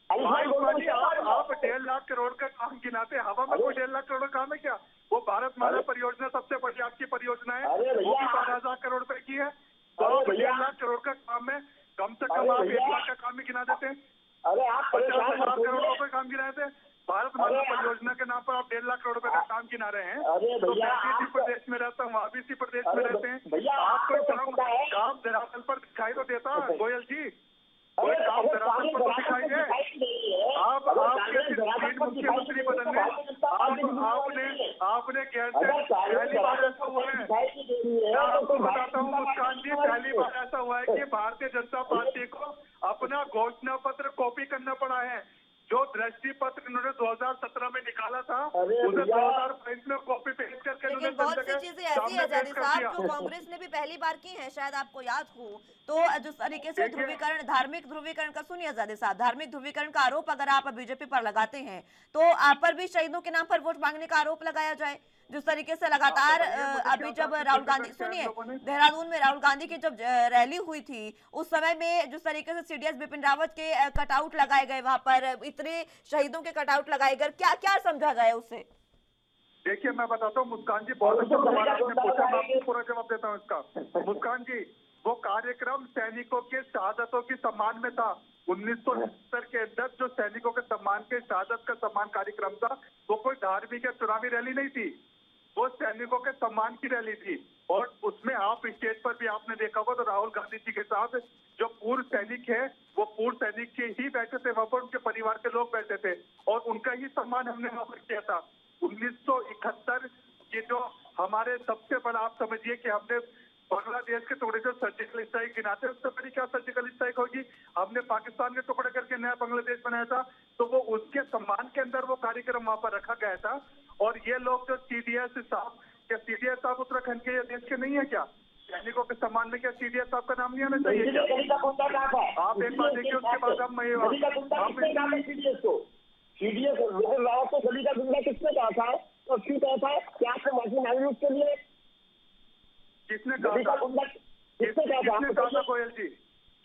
Speaker 10: जी, आप 1.5 लाख करोड़ का काम गिनाते हैं, हवा में कोई 1.5 लाख करोड़ का काम है क्या? वो भारतमाला परियोजना सबसे बड़ी आपकी परियोजना है, वो भी 12,000 करोड़ रुपए की है। तो आप 1.5 लाख करोड़ का काम है, कम से कम आप 1 लाख का काम ही गिना देते हैं।
Speaker 8: अरे आप
Speaker 10: 50,000 करोड़ रुपए काम गिनाए थे, भारतमाला परियोजना के नाम पर आप 1.5 लाख करोड़ रुपए का काम गिना रहे हैं। तो मैं इसी प्रदेश में रहता हूँ, आप इसी प्रदेश में रहते हैं, आपको काम धरातल पर दिखाई तो देता गोयल जी, कोई काम धरातल पर दिखाई दे। आप आपके 3 मुख्यमंत्री बदलने, आपने पहली बार ऐसा हुआ है, मैं आपको बताता हूँ मुस्कान जी, पहली बार ऐसा हुआ है कि भारतीय जनता पार्टी को अपना घोषणा पत्र कॉपी करना पड़ा है। जो दृष्टि पत्र इन्होंने 2017 में निकाला था, उसे 2022 में कॉपी पेस्ट करके
Speaker 1: लेकिन बहुत सी चीजें ऐसी है आजादी साहब जो कांग्रेस ने भी पहली बार की है, शायद आपको याद हो। तो जिस तरीके से ध्रुवीकरण, धार्मिक ध्रुवीकरण का, सुनिए आजादी साहब, धार्मिक ध्रुवीकरण का आरोप अगर आप बीजेपी पर लगाते हैं तो आप पर भी शहीदों के नाम पर वोट मांगने का आरोप लगाया जाए। जिस तरीके से लगातार अभी जब राहुल गांधी, सुनिए, देहरादून में राहुल गांधी की जब रैली हुई थी उस समय में जिस तरीके से सीडीएस बिपिन रावत के कटआउट लगाए गए, वहां पर इतने शहीदों के कटआउट लगाए गए, क्या क्या समझा जाए उससे?
Speaker 10: देखिए मैं बताता हूँ मुस्कान जी, बहुत अच्छा सवाल आपने पूछा, मैं आपको पूरा जवाब देता हूँ इसका। मुस्कान जी, वो कार्यक्रम सैनिकों के शहादतों के सम्मान में था। 1970 के अंदर जो सैनिकों के सम्मान के शहादत का सम्मान कार्यक्रम था, वो कोई धार्मिक या चुनावी रैली नहीं थी, वो सैनिकों के सम्मान की रैली थी। और उसमें आप स्टेज पर भी आपने देखा होगा तो राहुल गांधी जी के साथ जो पूर्व सैनिक है, वो पूर्व सैनिक के ही बैठे थे वहां पर, उनके परिवार के लोग बैठे थे और उनका ही सम्मान हमने वहां पर किया था। 1971 ये जो हमारे सबसे बड़ा, आप समझिए कि हमने बांग्लादेश के टुकड़े से सर्जिकल स्ट्राइक गिनाते हैं, उससे बड़ी क्या सर्जिकल स्ट्राइक होगी? हमने पाकिस्तान के टुकड़े करके नया बांग्लादेश बनाया था, तो वो उसके सम्मान के अंदर वो कार्यक्रम वहां पर रखा गया था। और ये लोग जो सीडीएस साहब उत्तराखंड के देश के नहीं है क्या? सैनिकों के सम्मान में क्या सीडीएस साहब का नाम नहीं आना चाहिए क्या? आप एक बात देखिए, उसके बाद हम
Speaker 8: सीडीएस रावत को गली का गुंडा किसने कहा था और क्यों कहा था? क्या आपने माफी मांगी उसके लिए?
Speaker 10: किसने कहा था?
Speaker 8: किसने कहा था
Speaker 10: गोयल जी?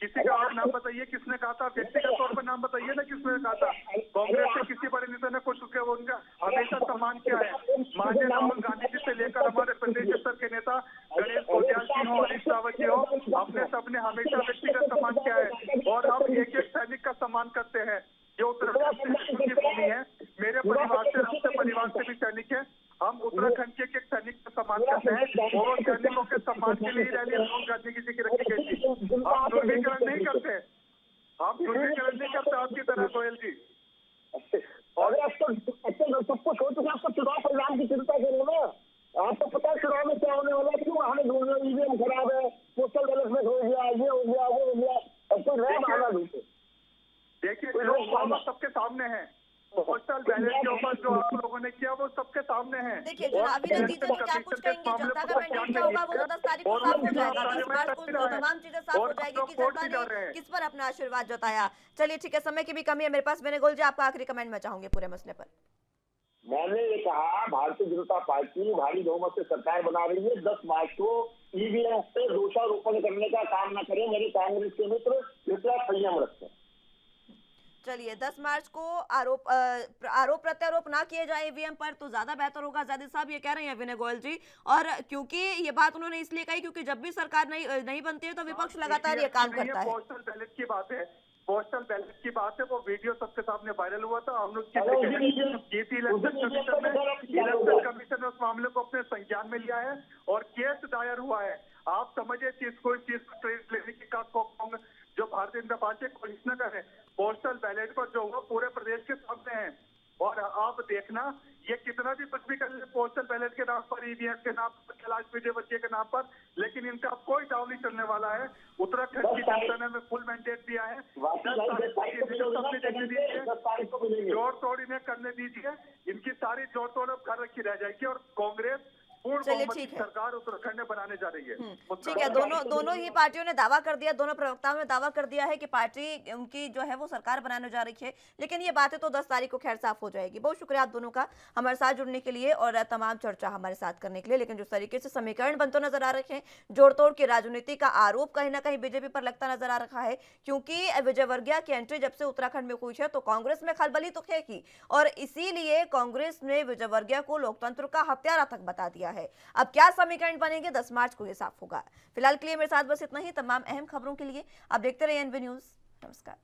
Speaker 10: किसी का और नाम बताइए, किसने कहा था? व्यक्तिगत तौर पर नाम बताइए ना, किसने कहा था? कांग्रेस के किसी बड़े नेता ने कुछ उनका हमेशा सम्मान किया है। माननीय राहुल गांधी जी से लेकर हमारे प्रदेश स्तर के नेता गणेश कोटियाल जी हो, हरीश रावत जी हो, हमने सबने हमेशा व्यक्तिगत सम्मान किया है और हम एक एक सैनिक का सम्मान करते हैं। जो उत्तराखंड की भूमि है, मेरे परिवार से, आपके परिवार से भी सैनिक है। हम उत्तराखंड के एक सैनिक का सम्मान करते हैं और सैनिकों के सम्मान के लिए रैली राहुल गांधी जी की रखी गई थी। हम ध्रुवीकरण नहीं करते, हम ध्रुवीकरण नहीं करते आपकी तरह गोयल जी।
Speaker 8: और सब कुछ हो चुका, आपको चुनाव परिणाम की चिंता करो ना। आपको पता है चुनाव में क्या होने वाला है, क्यों हमें ढूंढना, ईवीएम खराब है, पोस्टल बैलेट में हो गया, ये हो गया, वो हो गया, अब तो नया बहाना ढूंढे।
Speaker 10: देखिए जो सबके सामने है, पोस्टल बैलेट के ऊपर जो आप लोगों ने किया वो सबके सामने है।
Speaker 1: देखिए चुनावी नतीजे तो क्या कुछ कहेंगे, जनता का मैंडेट क्या होगा वो तो 10 तारीख को साफ हो जाएगा। 10 मार्च को तो तमाम चीजें साफ हो जाएगी कि जनता ने किस पर अपना आशीर्वाद जताया। चलिए ठीक है, समय की भी कमी है मेरे पास। विनय गोयल जी, आपका आखिरी कमेंट मैं चाहूंगी पूरे मसले पर।
Speaker 8: मैंने ये कहा, भारतीय जनता पार्टी भारी बहुमत से सरकार बना रही है। 10 मार्च को ईवीएम पे दोषारोपण करने का काम न करें, मेरे कांग्रेस के मित्र कृपया संयम रखें।
Speaker 1: चलिए 10 मार्च को आरोप प्रत्यारोप ना किए जाए ईवीएम पर तो ज्यादा बेहतर होगा। जादिद साहब ये कह रहे हैं विनय गोयल जी, और क्योंकि ये बात उन्होंने इसलिए कही क्योंकि जब भी सरकार नहीं बनती है तो विपक्ष लगातार ये काम करता है।
Speaker 10: पोस्टल बैलेट की बात है, पोस्टल बैलेट की बात है, वो वीडियो सबके सामने वायरल हुआ था। हम लोग इलेक्शन कमीशन ने उस मामले को अपने संज्ञान में लिया है और केस दायर हुआ है। आप समझिए कि इसको इस चीज को ट्रेस लेने की जो भारतीय जनता पार्टी कोशिश न करे, पोस्टल बैलेट पर जो हुआ पूरे प्रदेश के सामने है। और आप देखना, ये कितना भी कुछ भी कर ले पोस्टल बैलेट के नाम पर, ईवीएम के नाम पर, कैलाश विजयवर्गीय के नाम पर, लेकिन इनका अब कोई दाव नहीं चलने वाला है। उत्तराखंड की जनता ने हमें फुल मैंडेट दिया है। 10 तारीख को जोड़ तोड़ इन्हें करने दीजिए, इनकी सारी जोड़ तोड़ अब घर रखी रह जाएगी और कांग्रेस
Speaker 1: चलिए ठीक है,
Speaker 10: सरकार उत्तराखंड में बनाने जा रही है।
Speaker 1: ठीक है, दोनों ही पार्टियों ने दावा कर दिया, दोनों प्रवक्ताओं ने दावा कर दिया है कि पार्टी उनकी जो है वो सरकार बनाने जा रही है। लेकिन ये बातें तो 10 तारीख को खैर साफ हो जाएगी। बहुत शुक्रिया आप दोनों का हमारे साथ जुड़ने के लिए और तमाम चर्चा हमारे साथ करने के लिए। लेकिन जिस तरीके से समीकरण बनते नजर आ रहे हैं, जोड़ तोड़ की राजनीति का आरोप कहीं ना कहीं बीजेपी पर लगता नजर आ रहा है, क्योंकि विजयवर्गीय की एंट्री जब से उत्तराखंड में हुई है तो कांग्रेस में खलबली तो है ही, और इसीलिए कांग्रेस ने विजयवर्गीय को लोकतंत्र का हत्यारा तक बता दिया है। अब क्या समीकरण बनेंगे 10 मार्च को ये साफ होगा। फिलहाल के लिए मेरे साथ बस इतना ही। तमाम अहम खबरों के लिए आप देखते रहिए एनवी न्यूज़। नमस्कार।